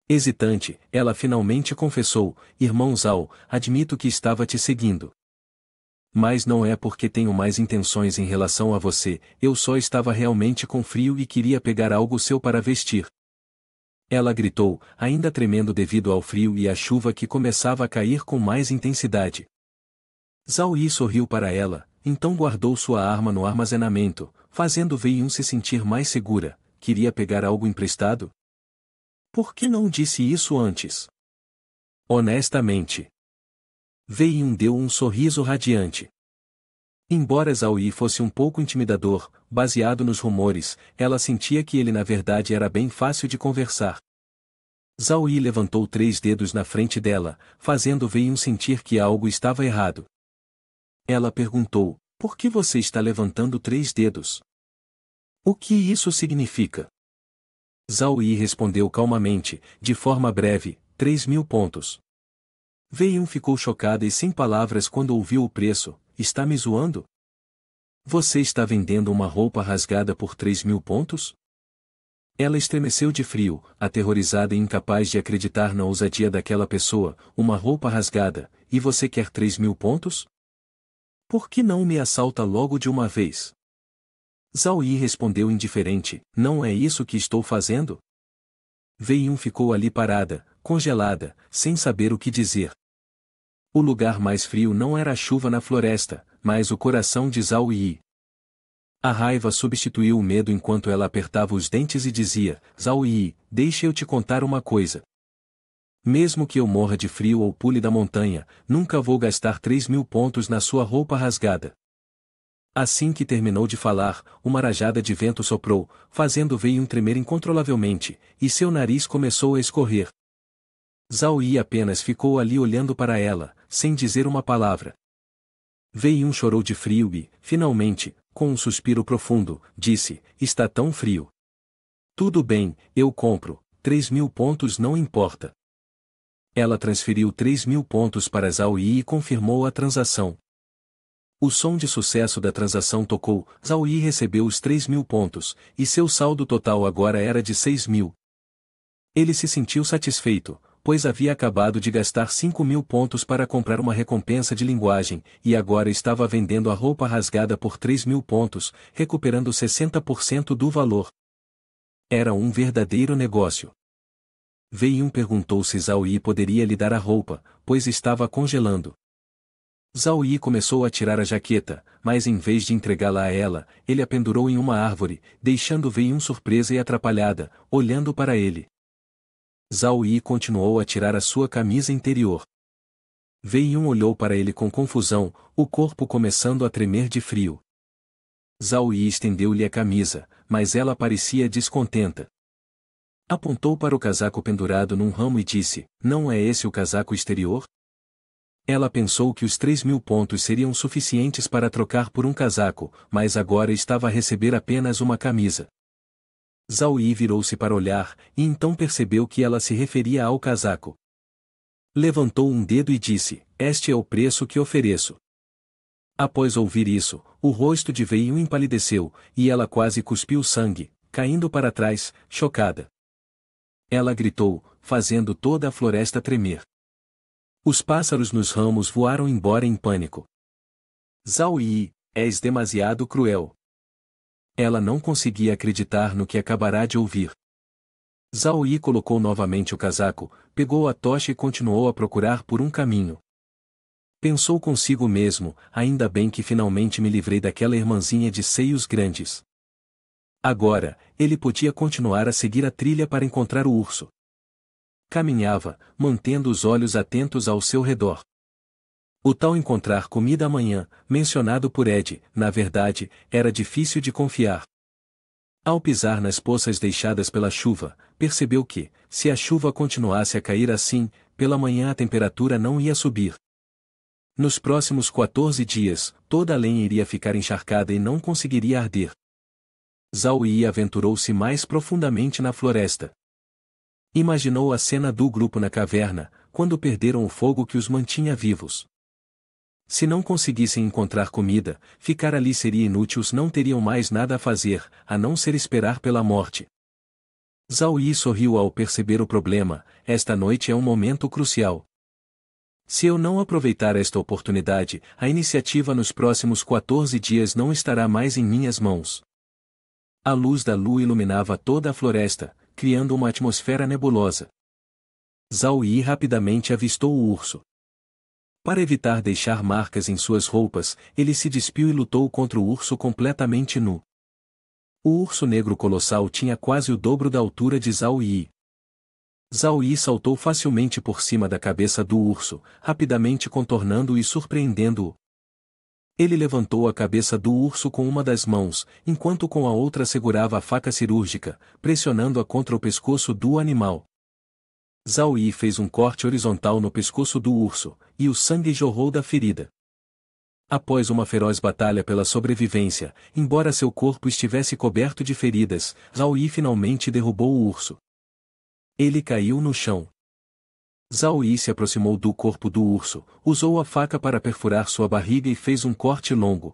Hesitante, ela finalmente confessou, "Irmão Zhao, admito que estava te seguindo. Mas não é porque tenho mais intenções em relação a você, eu só estava realmente com frio e queria pegar algo seu para vestir." Ela gritou, ainda tremendo devido ao frio e à chuva que começava a cair com mais intensidade. Zhao Yi sorriu para ela, então guardou sua arma no armazenamento, fazendo Wei-Yun se sentir mais segura. "Queria pegar algo emprestado? Por que não disse isso antes?" "Honestamente." Wei-Yun deu um sorriso radiante. Embora Zhao Yi fosse um pouco intimidador, baseado nos rumores, ela sentia que ele na verdade era bem fácil de conversar. Zhao Yi levantou 3 dedos na frente dela, fazendo Wei-Yun sentir que algo estava errado. Ela perguntou, "Por que você está levantando 3 dedos? O que isso significa?" Zhao Yi respondeu calmamente, de forma breve, 3.000 pontos. Wei-Yun ficou chocada e sem palavras quando ouviu o preço. "Está me zoando? Você está vendendo uma roupa rasgada por 3.000 pontos?" Ela estremeceu de frio, aterrorizada e incapaz de acreditar na ousadia daquela pessoa. "Uma roupa rasgada, e você quer 3.000 pontos? Por que não me assalta logo de uma vez?" Zhao Yi respondeu indiferente, "Não é isso que estou fazendo?" Wei-Yun ficou ali parada, congelada, sem saber o que dizer. O lugar mais frio não era a chuva na floresta, mas o coração de Zhao Yi. A raiva substituiu o medo enquanto ela apertava os dentes e dizia, "Zhao Yi, deixe eu te contar uma coisa. Mesmo que eu morra de frio ou pule da montanha, nunca vou gastar 3.000 pontos na sua roupa rasgada." Assim que terminou de falar, uma rajada de vento soprou, fazendo Wei-Yun tremer incontrolavelmente, e seu nariz começou a escorrer. Zhao Yi apenas ficou ali olhando para ela, sem dizer uma palavra. Wei-Yun chorou de frio e, finalmente, com um suspiro profundo, disse, "Está tão frio." "Tudo bem, eu compro, 3.000 pontos não importa." Ela transferiu 3.000 pontos para Zhao Yi e confirmou a transação. O som de sucesso da transação tocou, Zhao Yi recebeu os 3.000 pontos, e seu saldo total agora era de 6.000. Ele se sentiu satisfeito, pois havia acabado de gastar 5.000 pontos para comprar uma recompensa de linguagem, e agora estava vendendo a roupa rasgada por 3.000 pontos, recuperando 60% do valor. Era um verdadeiro negócio. Wei-Yun perguntou se Zhao Yi poderia lhe dar a roupa, pois estava congelando. Zhao Yi começou a tirar a jaqueta, mas em vez de entregá-la a ela, ele a pendurou em uma árvore, deixando Wei-Yun surpresa e atrapalhada, olhando para ele. Zhao Yi continuou a tirar a sua camisa interior. Wei-Yun olhou para ele com confusão, o corpo começando a tremer de frio. Zhao Yi estendeu-lhe a camisa, mas ela parecia descontenta. Apontou para o casaco pendurado num ramo e disse: não é esse o casaco exterior? Ela pensou que os 3.000 pontos seriam suficientes para trocar por um casaco, mas agora estava a receber apenas uma camisa. Zhao Yi virou-se para olhar, e então percebeu que ela se referia ao casaco. Levantou um dedo e disse: este é o preço que ofereço. Após ouvir isso, o rosto de Wei Yun empalideceu, e ela quase cuspiu sangue, caindo para trás, chocada. Ela gritou, fazendo toda a floresta tremer. Os pássaros nos ramos voaram embora em pânico. Zhao Yi, és demasiado cruel. Ela não conseguia acreditar no que acabara de ouvir. Zhao Yi colocou novamente o casaco, pegou a tocha e continuou a procurar por um caminho. Pensou consigo mesmo: ainda bem que finalmente me livrei daquela irmãzinha de seios grandes. Agora, ele podia continuar a seguir a trilha para encontrar o urso. Caminhava, mantendo os olhos atentos ao seu redor. O tal encontrar comida amanhã, mencionado por Ed, na verdade, era difícil de confiar. Ao pisar nas poças deixadas pela chuva, percebeu que, se a chuva continuasse a cair assim, pela manhã a temperatura não ia subir. Nos próximos 14 dias, toda a lenha iria ficar encharcada e não conseguiria arder. Zhao Yi aventurou-se mais profundamente na floresta. Imaginou a cena do grupo na caverna, quando perderam o fogo que os mantinha vivos. Se não conseguissem encontrar comida, ficar ali seria inútil, não teriam mais nada a fazer, a não ser esperar pela morte. Zhao Yi sorriu ao perceber o problema: esta noite é um momento crucial. Se eu não aproveitar esta oportunidade, a iniciativa nos próximos 14 dias não estará mais em minhas mãos. A luz da lua iluminava toda a floresta, criando uma atmosfera nebulosa. Zhao Yi rapidamente avistou o urso. Para evitar deixar marcas em suas roupas, ele se despiu e lutou contra o urso completamente nu. O urso negro colossal tinha quase o dobro da altura de Zhao Yi. Zhao Yi saltou facilmente por cima da cabeça do urso, rapidamente contornando-o e surpreendendo-o. Ele levantou a cabeça do urso com uma das mãos, enquanto com a outra segurava a faca cirúrgica, pressionando-a contra o pescoço do animal. Zhao Yi fez um corte horizontal no pescoço do urso, e o sangue jorrou da ferida. Após uma feroz batalha pela sobrevivência, embora seu corpo estivesse coberto de feridas, Zhao Yi finalmente derrubou o urso. Ele caiu no chão. Zhao Yi se aproximou do corpo do urso, usou a faca para perfurar sua barriga e fez um corte longo.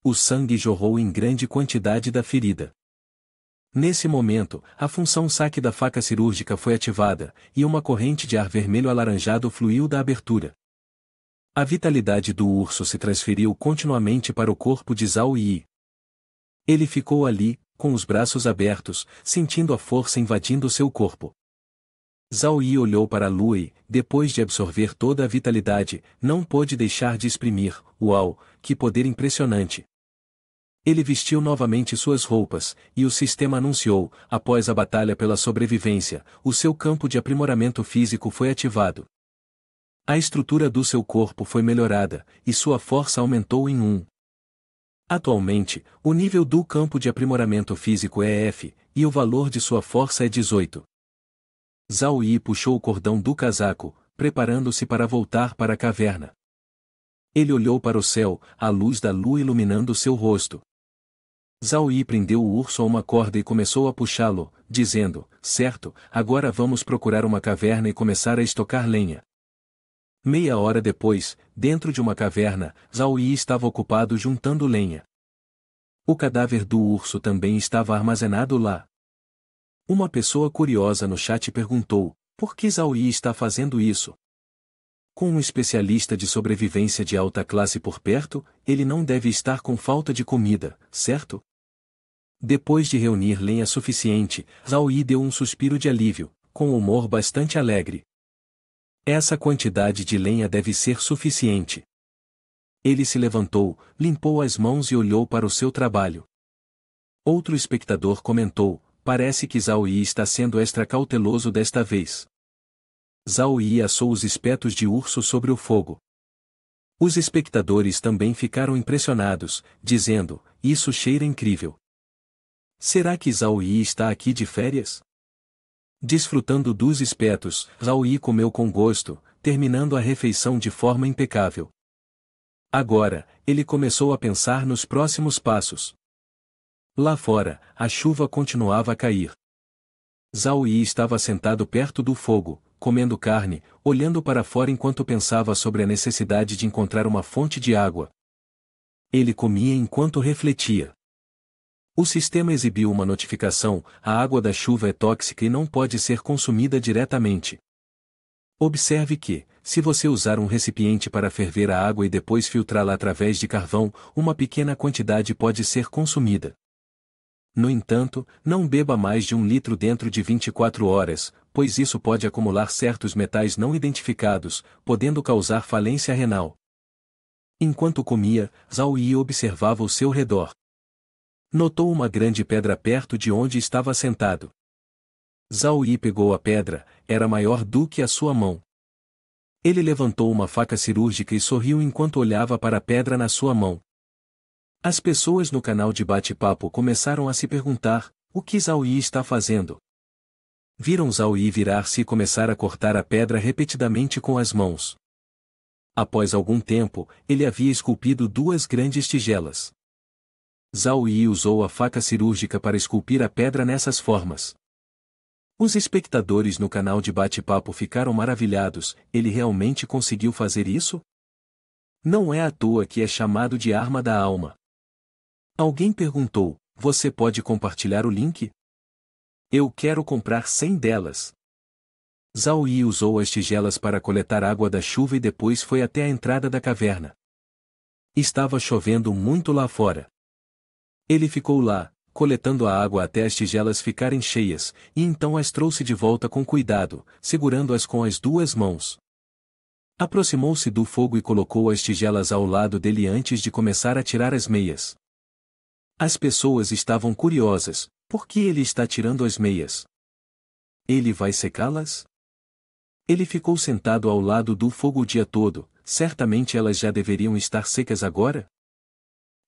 O sangue jorrou em grande quantidade da ferida. Nesse momento, a função saque da faca cirúrgica foi ativada, e uma corrente de ar vermelho alaranjado fluiu da abertura. A vitalidade do urso se transferiu continuamente para o corpo de Zhao Yi. Ele ficou ali, com os braços abertos, sentindo a força invadindo seu corpo. Zhao Yi olhou para a lua e, depois de absorver toda a vitalidade, não pôde deixar de exprimir: uau, que poder impressionante! Ele vestiu novamente suas roupas, e o sistema anunciou: após a batalha pela sobrevivência, o seu campo de aprimoramento físico foi ativado. A estrutura do seu corpo foi melhorada, e sua força aumentou em 1. Atualmente, o nível do campo de aprimoramento físico é F, e o valor de sua força é 18. Zhao Yi puxou o cordão do casaco, preparando-se para voltar para a caverna. Ele olhou para o céu, a luz da lua iluminando seu rosto. Zhao Yi prendeu o urso a uma corda e começou a puxá-lo, dizendo: certo, agora vamos procurar uma caverna e começar a estocar lenha. Meia hora depois, dentro de uma caverna, Zhao Yi estava ocupado juntando lenha. O cadáver do urso também estava armazenado lá. Uma pessoa curiosa no chat perguntou: por que Zhao Yi está fazendo isso? Com um especialista de sobrevivência de alta classe por perto, ele não deve estar com falta de comida, certo? Depois de reunir lenha suficiente, Zhao Yi deu um suspiro de alívio, com um humor bastante alegre. Essa quantidade de lenha deve ser suficiente. Ele se levantou, limpou as mãos e olhou para o seu trabalho. Outro espectador comentou: parece que Zhao Yi está sendo extra cauteloso desta vez. Zhao Yi assou os espetos de urso sobre o fogo. Os espectadores também ficaram impressionados, dizendo: isso cheira incrível. Será que Zhao Yi está aqui de férias? Desfrutando dos espetos, Zhao Yi comeu com gosto, terminando a refeição de forma impecável. Agora, ele começou a pensar nos próximos passos. Lá fora, a chuva continuava a cair. Zhao Yi estava sentado perto do fogo, comendo carne, olhando para fora enquanto pensava sobre a necessidade de encontrar uma fonte de água. Ele comia enquanto refletia. O sistema exibiu uma notificação: a água da chuva é tóxica e não pode ser consumida diretamente. Observe que, se você usar um recipiente para ferver a água e depois filtrá-la através de carvão, uma pequena quantidade pode ser consumida. No entanto, não beba mais de 1 litro dentro de 24 horas, pois isso pode acumular certos metais não identificados, podendo causar falência renal. Enquanto comia, Zhao Yi observava ao seu redor. Notou uma grande pedra perto de onde estava sentado. Zhao Yi pegou a pedra, era maior do que a sua mão. Ele levantou uma faca cirúrgica e sorriu enquanto olhava para a pedra na sua mão. As pessoas no canal de bate-papo começaram a se perguntar: o que Zhao Yi está fazendo? Viram Zhao Yi virar-se e começar a cortar a pedra repetidamente com as mãos. Após algum tempo, ele havia esculpido 2 grandes tigelas. Zhao Yi usou a faca cirúrgica para esculpir a pedra nessas formas. Os espectadores no canal de bate-papo ficaram maravilhados: ele realmente conseguiu fazer isso? Não é à toa que é chamado de arma da alma. Alguém perguntou: você pode compartilhar o link? Eu quero comprar 100 delas. Zhao Yi usou as tigelas para coletar água da chuva e depois foi até a entrada da caverna. Estava chovendo muito lá fora. Ele ficou lá, coletando a água até as tigelas ficarem cheias, e então as trouxe de volta com cuidado, segurando-as com as 2 mãos. Aproximou-se do fogo e colocou as tigelas ao lado dele antes de começar a tirar as meias. As pessoas estavam curiosas: por que ele está tirando as meias? Ele vai secá-las? Ele ficou sentado ao lado do fogo o dia todo, certamente elas já deveriam estar secas agora?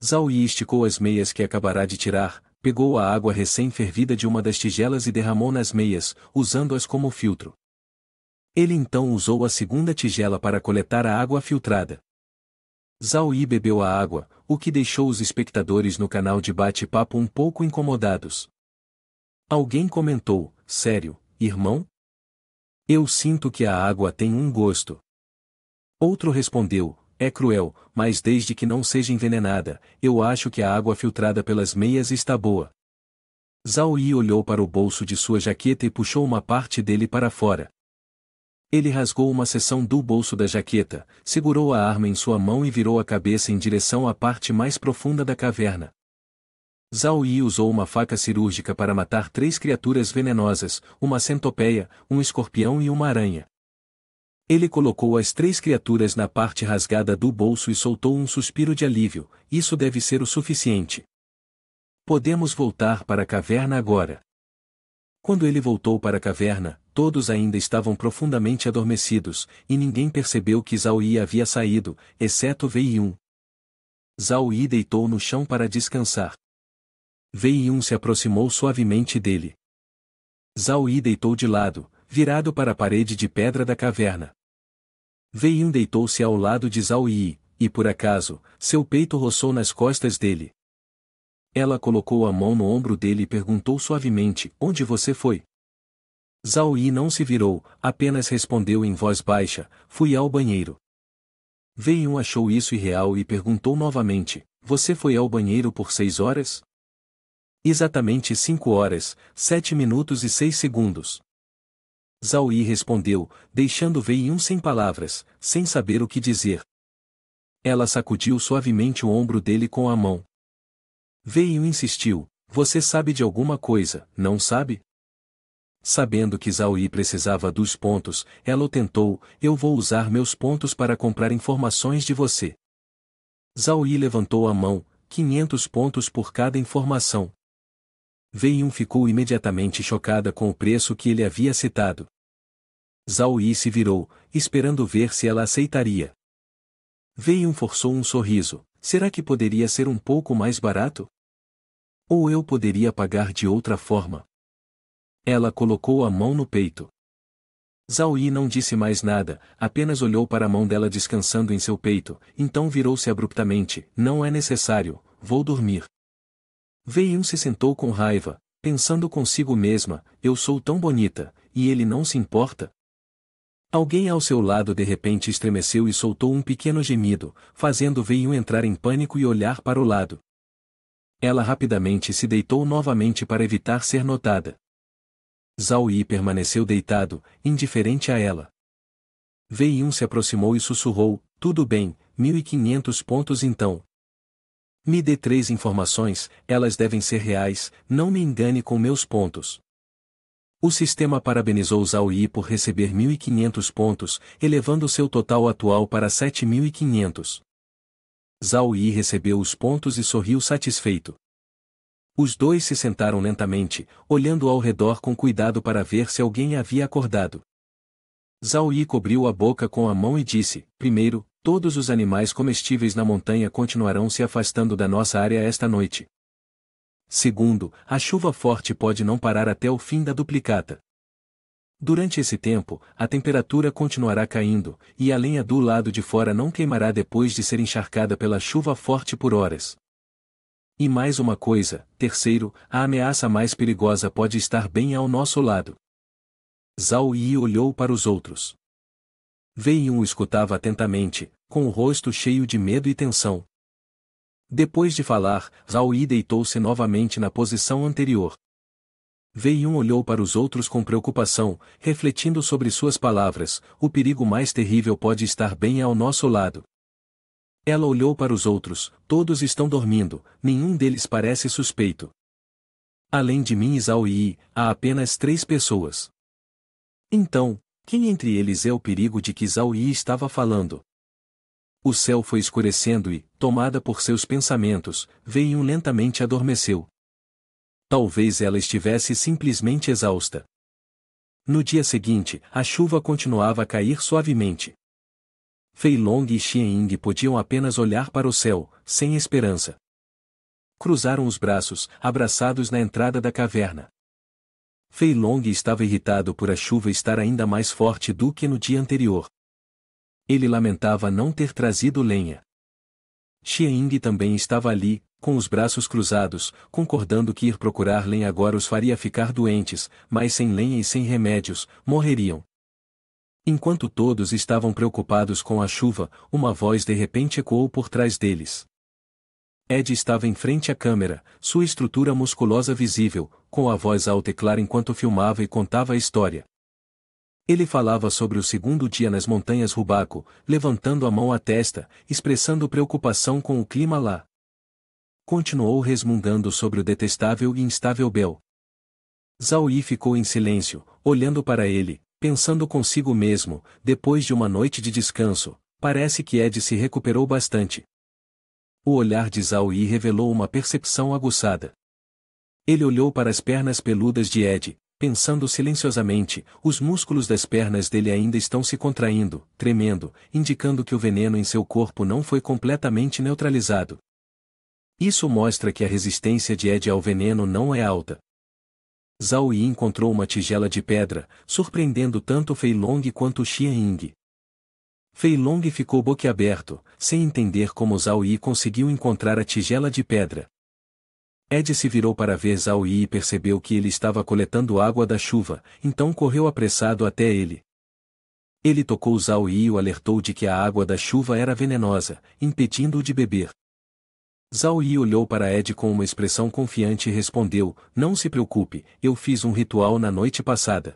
Zhao Yi esticou as meias que acabará de tirar, pegou a água recém-fervida de uma das tigelas e derramou nas meias, usando-as como filtro. Ele então usou a segunda tigela para coletar a água filtrada. Zhao Yi bebeu a água, o que deixou os espectadores no canal de bate-papo um pouco incomodados. Alguém comentou: sério, irmão? Eu sinto que a água tem um gosto. Outro respondeu: é cruel, mas desde que não seja envenenada, eu acho que a água filtrada pelas meias está boa. Zhao Yi olhou para o bolso de sua jaqueta e puxou uma parte dele para fora. Ele rasgou uma seção do bolso da jaqueta, segurou a arma em sua mão e virou a cabeça em direção à parte mais profunda da caverna. Zhao Yi usou uma faca cirúrgica para matar 3 criaturas venenosas, uma centopeia, um escorpião e uma aranha. Ele colocou as 3 criaturas na parte rasgada do bolso e soltou um suspiro de alívio: isso deve ser o suficiente. Podemos voltar para a caverna agora. Quando ele voltou para a caverna, todos ainda estavam profundamente adormecidos, e ninguém percebeu que Zhao Yi havia saído, exceto Wei Yun. Zhao Yi deitou no chão para descansar. Wei Yun se aproximou suavemente dele. Zhao Yi deitou de lado, virado para a parede de pedra da caverna. Wei Yun deitou-se ao lado de Zhao Yi, e por acaso, seu peito roçou nas costas dele. Ela colocou a mão no ombro dele e perguntou suavemente: onde você foi? Zhao Yi não se virou, apenas respondeu em voz baixa: fui ao banheiro. Wei Yun achou isso irreal e perguntou novamente: você foi ao banheiro por 6 horas? Exatamente 5 horas, 7 minutos e 6 segundos. Zhao Yi respondeu, deixando Wei Yun sem palavras, sem saber o que dizer. Ela sacudiu suavemente o ombro dele com a mão. Wei Yun insistiu: você sabe de alguma coisa, não sabe? Sabendo que Zhao Yi precisava dos pontos, ela o tentou: eu vou usar meus pontos para comprar informações de você. Zhao Yi levantou a mão: 500 pontos por cada informação. Wei Yun ficou imediatamente chocada com o preço que ele havia citado. Zhao Yi se virou, esperando ver se ela aceitaria. Wei Yun forçou um sorriso: será que poderia ser um pouco mais barato? Ou eu poderia pagar de outra forma? Ela colocou a mão no peito. Zhao Yi não disse mais nada, apenas olhou para a mão dela descansando em seu peito, então virou-se abruptamente: não é necessário, vou dormir. Wei Yun se sentou com raiva, pensando consigo mesma: eu sou tão bonita, e ele não se importa? Alguém ao seu lado de repente estremeceu e soltou um pequeno gemido, fazendo Wei Yun entrar em pânico e olhar para o lado. Ela rapidamente se deitou novamente para evitar ser notada. Zhao Yi permaneceu deitado, indiferente a ela. Wei Yun se aproximou e sussurrou: tudo bem, 1.500 pontos então. Me dê 3 informações, elas devem ser reais, não me engane com meus pontos. O sistema parabenizou Zhao Yi por receber 1.500 pontos, elevando seu total atual para 7.500. Zhao Yi recebeu os pontos e sorriu satisfeito. Os dois se sentaram lentamente, olhando ao redor com cuidado para ver se alguém havia acordado. Zhao Yi cobriu a boca com a mão e disse: primeiro, todos os animais comestíveis na montanha continuarão se afastando da nossa área esta noite. Segundo, a chuva forte pode não parar até o fim da duplicata. Durante esse tempo, a temperatura continuará caindo, e a lenha do lado de fora não queimará depois de ser encharcada pela chuva forte por horas. E mais uma coisa, terceiro, a ameaça mais perigosa pode estar bem ao nosso lado. Zhao Yi olhou para os outros. Wei Yun o escutava atentamente, com o rosto cheio de medo e tensão. Depois de falar, Zhao Yi deitou-se novamente na posição anterior. Wei Yun olhou para os outros com preocupação, refletindo sobre suas palavras: o perigo mais terrível pode estar bem ao nosso lado. Ela olhou para os outros: todos estão dormindo, nenhum deles parece suspeito. Além de mim e Zhao Yi, há apenas 3 pessoas. Então, quem entre eles é o perigo de que Zhao Yi estava falando? O céu foi escurecendo e, tomada por seus pensamentos, Wei Yun lentamente adormeceu. Talvez ela estivesse simplesmente exausta. No dia seguinte, a chuva continuava a cair suavemente. Fei Long e Xian Ying podiam apenas olhar para o céu, sem esperança. Cruzaram os braços, abraçados na entrada da caverna. Fei Long estava irritado por a chuva estar ainda mais forte do que no dia anterior. Ele lamentava não ter trazido lenha. Xian Ying também estava ali, com os braços cruzados, concordando que ir procurar lenha agora os faria ficar doentes, mas sem lenha e sem remédios, morreriam. Enquanto todos estavam preocupados com a chuva, uma voz de repente ecoou por trás deles. Ed estava em frente à câmera, sua estrutura musculosa visível, com a voz alta e clara enquanto filmava e contava a história. Ele falava sobre o segundo dia nas montanhas Rubaco, levantando a mão à testa, expressando preocupação com o clima lá. Continuou resmungando sobre o detestável e instável Bel. Zhao Yi ficou em silêncio, olhando para ele, pensando consigo mesmo: depois de uma noite de descanso, parece que Ed se recuperou bastante. O olhar de Zhao Yi revelou uma percepção aguçada. Ele olhou para as pernas peludas de Ed, pensando silenciosamente: os músculos das pernas dele ainda estão se contraindo, tremendo, indicando que o veneno em seu corpo não foi completamente neutralizado. Isso mostra que a resistência de Ed ao veneno não é alta. Zhao Yi encontrou uma tigela de pedra, surpreendendo tanto Fei Long quanto Xian Ying. Fei Long ficou boquiaberto, sem entender como Zhao Yi conseguiu encontrar a tigela de pedra. Ed se virou para ver Zhao Yi e percebeu que ele estava coletando água da chuva, então correu apressado até ele. Ele tocou Zhao Yi e o alertou de que a água da chuva era venenosa, impedindo-o de beber. Zhao Yi olhou para Ed com uma expressão confiante e respondeu: não se preocupe, eu fiz um ritual na noite passada.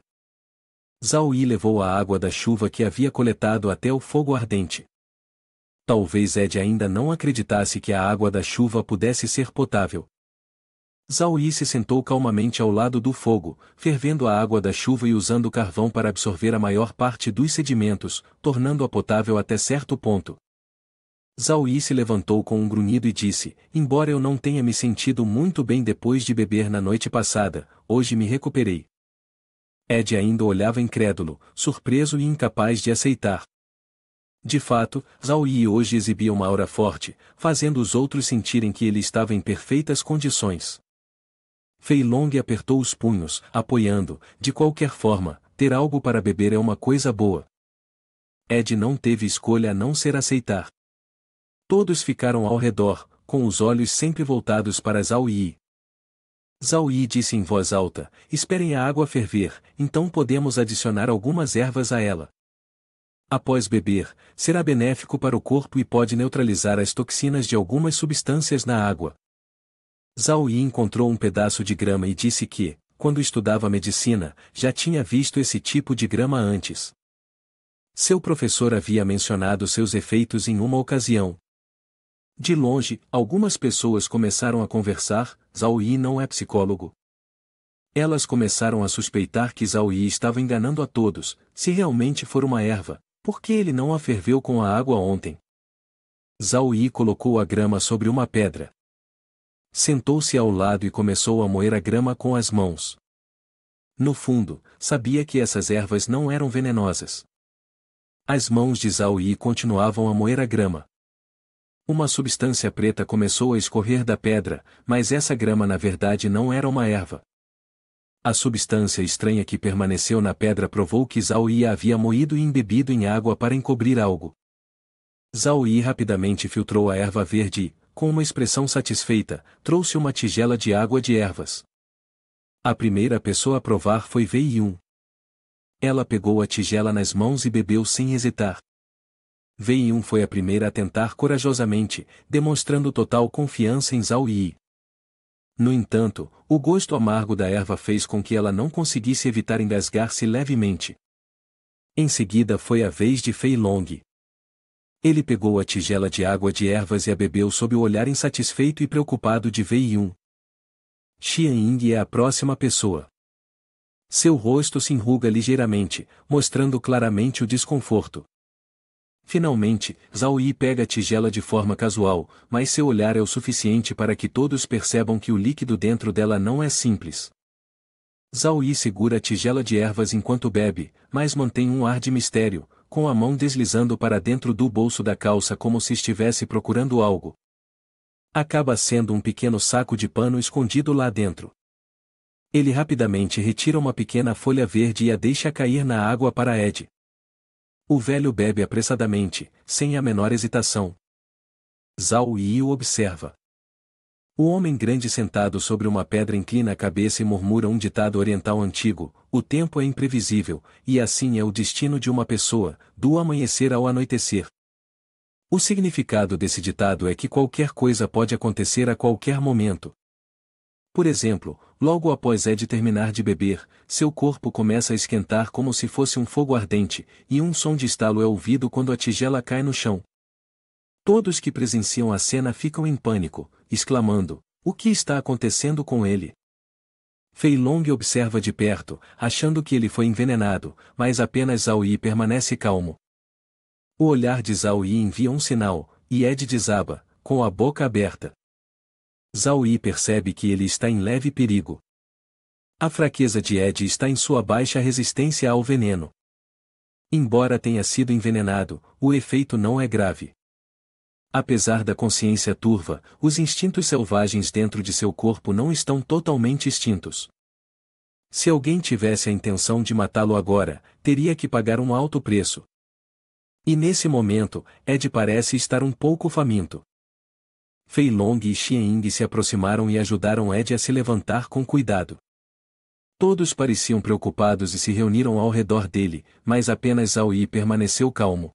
Zhao Yi levou a água da chuva que havia coletado até o fogo ardente. Talvez Ed ainda não acreditasse que a água da chuva pudesse ser potável. Zhao Yi se sentou calmamente ao lado do fogo, fervendo a água da chuva e usando o carvão para absorver a maior parte dos sedimentos, tornando-a potável até certo ponto. Zhao Yi se levantou com um grunhido e disse: embora eu não tenha me sentido muito bem depois de beber na noite passada, hoje me recuperei. Ed ainda olhava incrédulo, surpreso e incapaz de aceitar. De fato, Zhao Yi hoje exibia uma aura forte, fazendo os outros sentirem que ele estava em perfeitas condições. Fei Long apertou os punhos, apoiando, de qualquer forma, ter algo para beber é uma coisa boa. Ed não teve escolha a não ser aceitar. Todos ficaram ao redor, com os olhos sempre voltados para Zhao Yi. Zhao Yi disse em voz alta: esperem a água ferver, então podemos adicionar algumas ervas a ela. Após beber, será benéfico para o corpo e pode neutralizar as toxinas de algumas substâncias na água. Zhao Yi encontrou um pedaço de grama e disse que, quando estudava medicina, já tinha visto esse tipo de grama antes. Seu professor havia mencionado seus efeitos em uma ocasião. De longe, algumas pessoas começaram a conversar: Zhao Yi não é psicólogo. Elas começaram a suspeitar que Zhao Yi estava enganando a todos. Se realmente for uma erva, por que ele não a ferveu com a água ontem? Zhao Yi colocou a grama sobre uma pedra. Sentou-se ao lado e começou a moer a grama com as mãos. No fundo, sabia que essas ervas não eram venenosas. As mãos de Zhao Yi continuavam a moer a grama. Uma substância preta começou a escorrer da pedra, mas essa grama na verdade não era uma erva. A substância estranha que permaneceu na pedra provou que Zhao Yi havia moído e embebido em água para encobrir algo. Zhao Yi rapidamente filtrou a erva verde e, com uma expressão satisfeita, trouxe uma tigela de água de ervas. A primeira pessoa a provar foi Wei Yun. Ela pegou a tigela nas mãos e bebeu sem hesitar. Wei Yun foi a primeira a tentar corajosamente, demonstrando total confiança em Zhao Yi. No entanto, o gosto amargo da erva fez com que ela não conseguisse evitar engasgar-se levemente. Em seguida foi a vez de Fei Long. Ele pegou a tigela de água de ervas e a bebeu sob o olhar insatisfeito e preocupado de Wei Yun. Xian Ying é a próxima pessoa. Seu rosto se enruga ligeiramente, mostrando claramente o desconforto. Finalmente, Zhao Yi pega a tigela de forma casual, mas seu olhar é o suficiente para que todos percebam que o líquido dentro dela não é simples. Zhao Yi segura a tigela de ervas enquanto bebe, mas mantém um ar de mistério, com a mão deslizando para dentro do bolso da calça como se estivesse procurando algo. Acaba sendo um pequeno saco de pano escondido lá dentro. Ele rapidamente retira uma pequena folha verde e a deixa cair na água para Ed. O velho bebe apressadamente, sem a menor hesitação. Zhao Yi o observa. O homem grande sentado sobre uma pedra inclina a cabeça e murmura um ditado oriental antigo: o tempo é imprevisível, e assim é o destino de uma pessoa, do amanhecer ao anoitecer. O significado desse ditado é que qualquer coisa pode acontecer a qualquer momento. Por exemplo, logo após Ed terminar de beber, seu corpo começa a esquentar como se fosse um fogo ardente, e um som de estalo é ouvido quando a tigela cai no chão. Todos que presenciam a cena ficam em pânico, exclamando: o que está acontecendo com ele? Fei Long observa de perto, achando que ele foi envenenado, mas apenas Zhao Yi permanece calmo. O olhar de Zhao Yi envia um sinal, e Ed desaba, com a boca aberta. Zhao Yi percebe que ele está em leve perigo. A fraqueza de Ed está em sua baixa resistência ao veneno. Embora tenha sido envenenado, o efeito não é grave. Apesar da consciência turva, os instintos selvagens dentro de seu corpo não estão totalmente extintos. Se alguém tivesse a intenção de matá-lo agora, teria que pagar um alto preço. E nesse momento, Ed parece estar um pouco faminto. Fei Long e Xian Ying se aproximaram e ajudaram Ed a se levantar com cuidado. Todos pareciam preocupados e se reuniram ao redor dele, mas apenas Zhao Yi permaneceu calmo.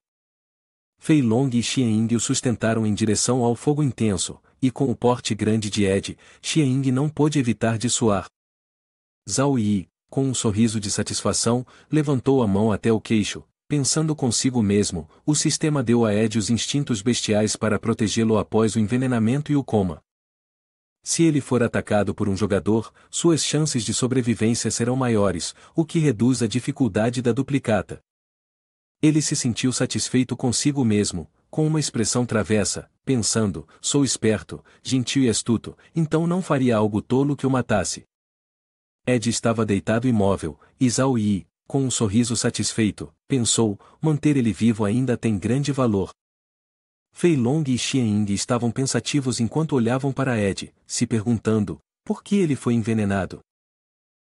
Fei Long e Xian Ying o sustentaram em direção ao fogo intenso, e com o porte grande de Ed, Xian Ying não pôde evitar de suar. Zhao Yi, com um sorriso de satisfação, levantou a mão até o queixo, pensando consigo mesmo: o sistema deu a Ed os instintos bestiais para protegê-lo após o envenenamento e o coma. Se ele for atacado por um jogador, suas chances de sobrevivência serão maiores, o que reduz a dificuldade da duplicata. Ele se sentiu satisfeito consigo mesmo, com uma expressão travessa, pensando: sou esperto, gentil e astuto, então não faria algo tolo que o matasse. Ed estava deitado imóvel, e Zhao Yi, com um sorriso satisfeito, pensou: manter ele vivo ainda tem grande valor. Fei Long e Xian Ying estavam pensativos enquanto olhavam para Ed, se perguntando: Por que ele foi envenenado?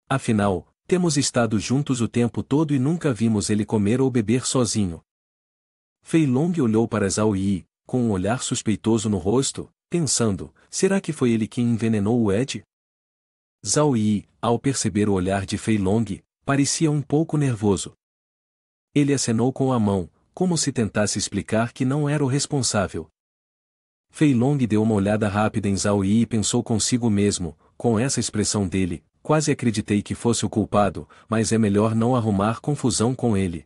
Afinal, temos estado juntos o tempo todo e nunca vimos ele comer ou beber sozinho. Fei Long olhou para Zhao Yi, com um olhar suspeitoso no rosto, pensando, será que foi ele quem envenenou o Ed? Zhao Yi, ao perceber o olhar de Fei Long, parecia um pouco nervoso. Ele acenou com a mão, como se tentasse explicar que não era o responsável. Fei Long deu uma olhada rápida em Zhao Yi e pensou consigo mesmo, com essa expressão dele, quase acreditei que fosse o culpado, mas é melhor não arrumar confusão com ele.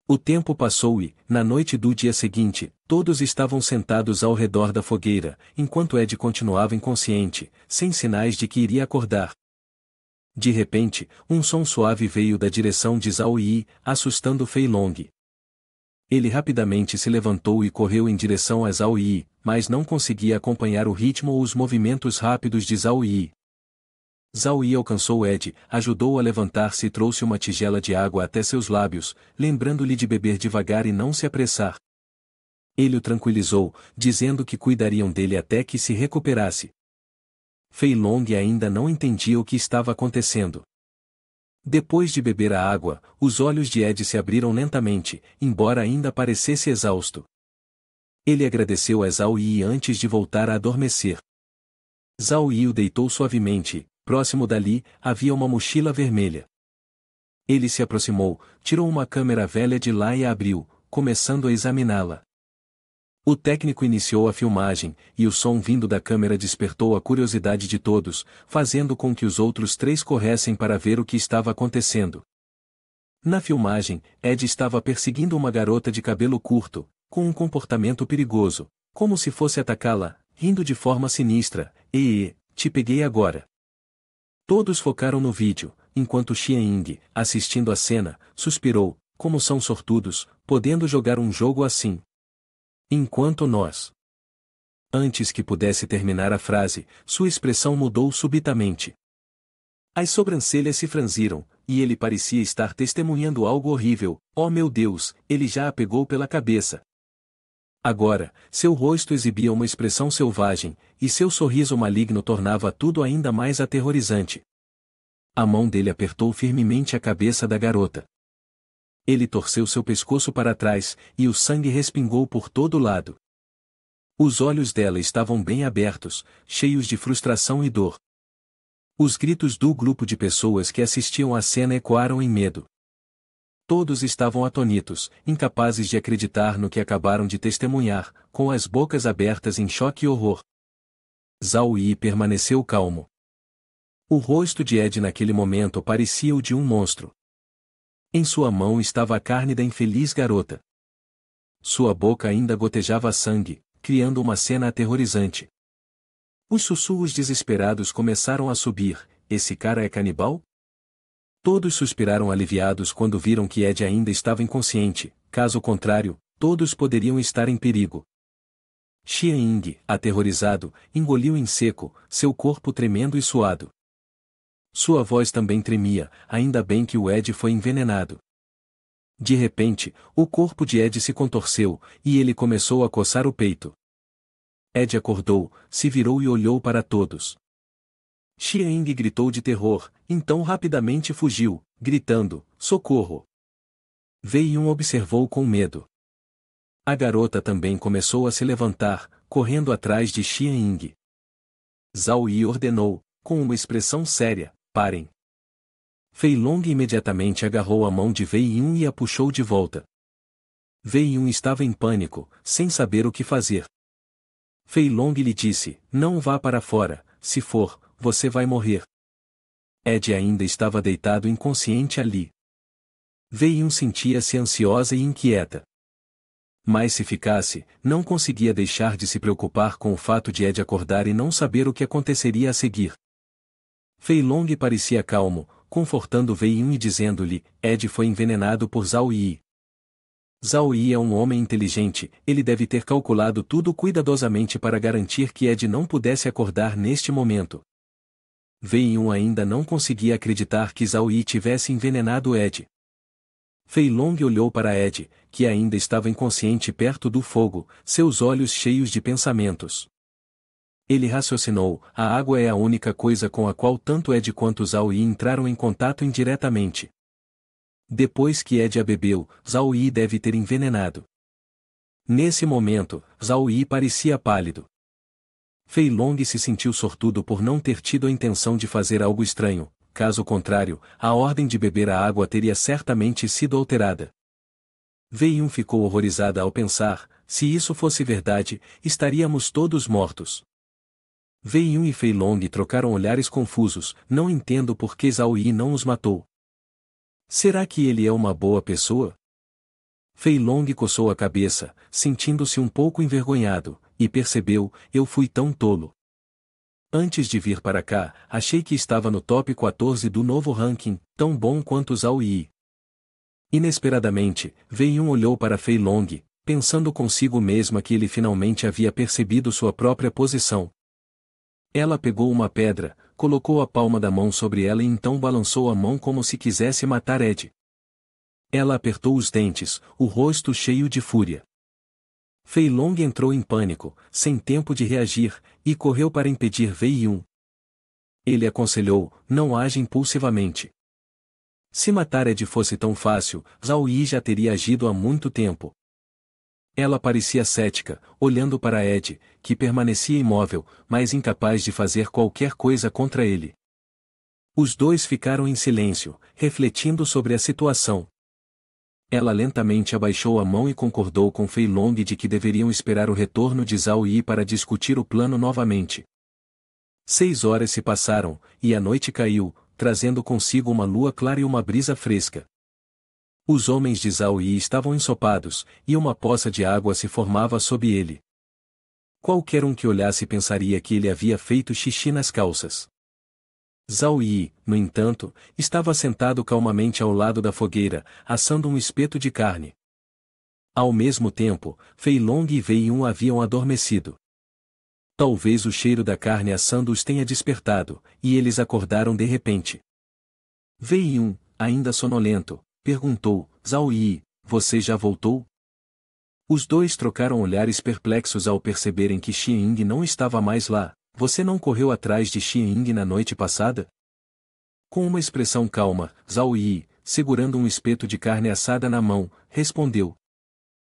O tempo passou e, na noite do dia seguinte, todos estavam sentados ao redor da fogueira, enquanto Ed continuava inconsciente, sem sinais de que iria acordar. De repente, um som suave veio da direção de Zhao Yi, assustando Fei Long. Ele rapidamente se levantou e correu em direção a Zhao Yi, mas não conseguia acompanhar o ritmo ou os movimentos rápidos de Zhao Yi. Zhao Yi alcançou Ed, ajudou-o a levantar-se e trouxe uma tigela de água até seus lábios, lembrando-lhe de beber devagar e não se apressar. Ele o tranquilizou, dizendo que cuidariam dele até que se recuperasse. Fei Long ainda não entendia o que estava acontecendo. Depois de beber a água, os olhos de Ed se abriram lentamente, embora ainda parecesse exausto. Ele agradeceu a Zhao Yi antes de voltar a adormecer. Zhao Yi o deitou suavemente. Próximo dali, havia uma mochila vermelha. Ele se aproximou, tirou uma câmera velha de lá e a abriu, começando a examiná-la. O técnico iniciou a filmagem, e o som vindo da câmera despertou a curiosidade de todos, fazendo com que os outros três corressem para ver o que estava acontecendo. Na filmagem, Ed estava perseguindo uma garota de cabelo curto, com um comportamento perigoso, como se fosse atacá-la, rindo de forma sinistra, te peguei agora. Todos focaram no vídeo, enquanto Xianying, assistindo a cena, suspirou, como são sortudos, podendo jogar um jogo assim. Enquanto nós. Antes que pudesse terminar a frase, sua expressão mudou subitamente. As sobrancelhas se franziram, e ele parecia estar testemunhando algo horrível. Oh meu Deus, ele já a pegou pela cabeça. Agora, seu rosto exibia uma expressão selvagem, e seu sorriso maligno tornava tudo ainda mais aterrorizante. A mão dele apertou firmemente a cabeça da garota. Ele torceu seu pescoço para trás, e o sangue respingou por todo lado. Os olhos dela estavam bem abertos, cheios de frustração e dor. Os gritos do grupo de pessoas que assistiam à cena ecoaram em medo. Todos estavam atônitos, incapazes de acreditar no que acabaram de testemunhar, com as bocas abertas em choque e horror. Zhao Yi permaneceu calmo. O rosto de Ed naquele momento parecia o de um monstro. Em sua mão estava a carne da infeliz garota. Sua boca ainda gotejava sangue, criando uma cena aterrorizante. Os sussurros desesperados começaram a subir. Esse cara é canibal? Todos suspiraram aliviados quando viram que Ed ainda estava inconsciente, caso contrário, todos poderiam estar em perigo. Xianying, aterrorizado, engoliu em seco, seu corpo tremendo e suado. Sua voz também tremia, ainda bem que o Ed foi envenenado. De repente, o corpo de Ed se contorceu, e ele começou a coçar o peito. Ed acordou, se virou e olhou para todos. Xianying gritou de terror, então rapidamente fugiu, gritando, socorro! Wei Yun observou com medo. A garota também começou a se levantar, correndo atrás de Xianying. Zhao Yi ordenou, com uma expressão séria, parem. Fei Long imediatamente agarrou a mão de Wei Yun e a puxou de volta. Wei Yun estava em pânico, sem saber o que fazer. Fei Long lhe disse, não vá para fora, se for, você vai morrer. Ed ainda estava deitado inconsciente ali. Wei Yun sentia-se ansiosa e inquieta. Mas se ficasse, não conseguia deixar de se preocupar com o fato de Ed acordar e não saber o que aconteceria a seguir. Fei Long parecia calmo, confortando Wei Yun e dizendo-lhe, Ed foi envenenado por Zhao Yi. Zhao Yi é um homem inteligente, ele deve ter calculado tudo cuidadosamente para garantir que Ed não pudesse acordar neste momento. Wei Yun ainda não conseguia acreditar que Zhao Yi tivesse envenenado Ed. Fei Long olhou para Ed, que ainda estava inconsciente perto do fogo, seus olhos cheios de pensamentos. Ele raciocinou, a água é a única coisa com a qual tanto Ed quanto Zhao Yi entraram em contato indiretamente. Depois que Ed a bebeu, Zhao Yi deve ter envenenado. Nesse momento, Zhao Yi parecia pálido. Fei Long se sentiu sortudo por não ter tido a intenção de fazer algo estranho, caso contrário, a ordem de beber a água teria certamente sido alterada. Wei Yun ficou horrorizada ao pensar, se isso fosse verdade, estaríamos todos mortos. Wei Yun e Fei Long trocaram olhares confusos, não entendo por que Zhao Yi não os matou. Será que ele é uma boa pessoa? Fei Long coçou a cabeça, sentindo-se um pouco envergonhado, e percebeu, eu fui tão tolo. Antes de vir para cá, achei que estava no top 14 do novo ranking, tão bom quanto Zhao Yi. Inesperadamente, Wei Yun olhou para Fei Long, pensando consigo mesma que ele finalmente havia percebido sua própria posição. Ela pegou uma pedra, colocou a palma da mão sobre ela e então balançou a mão como se quisesse matar Ed. Ela apertou os dentes, o rosto cheio de fúria. Fei Long entrou em pânico, sem tempo de reagir, e correu para impedir Wei Yun. Ele aconselhou, não age impulsivamente. Se matar Ed fosse tão fácil, Zhao Yi já teria agido há muito tempo. Ela parecia cética, olhando para Ed, que permanecia imóvel, mas incapaz de fazer qualquer coisa contra ele. Os dois ficaram em silêncio, refletindo sobre a situação. Ela lentamente abaixou a mão e concordou com Fei Long de que deveriam esperar o retorno de Zhao Yi para discutir o plano novamente. 6 horas se passaram, e a noite caiu, trazendo consigo uma lua clara e uma brisa fresca. Os homens de Zhao Yi estavam ensopados, e uma poça de água se formava sob ele. Qualquer um que olhasse pensaria que ele havia feito xixi nas calças. Zhao Yi, no entanto, estava sentado calmamente ao lado da fogueira, assando um espeto de carne. Ao mesmo tempo, Fei Long e Wei Yun haviam adormecido. Talvez o cheiro da carne assando os tenha despertado, e eles acordaram de repente. Wei Yun, ainda sonolento, perguntou, Zhao Yi, você já voltou? Os dois trocaram olhares perplexos ao perceberem que Xianying não estava mais lá. Você não correu atrás de Xianying na noite passada? Com uma expressão calma, Zhao Yi, segurando um espeto de carne assada na mão, respondeu,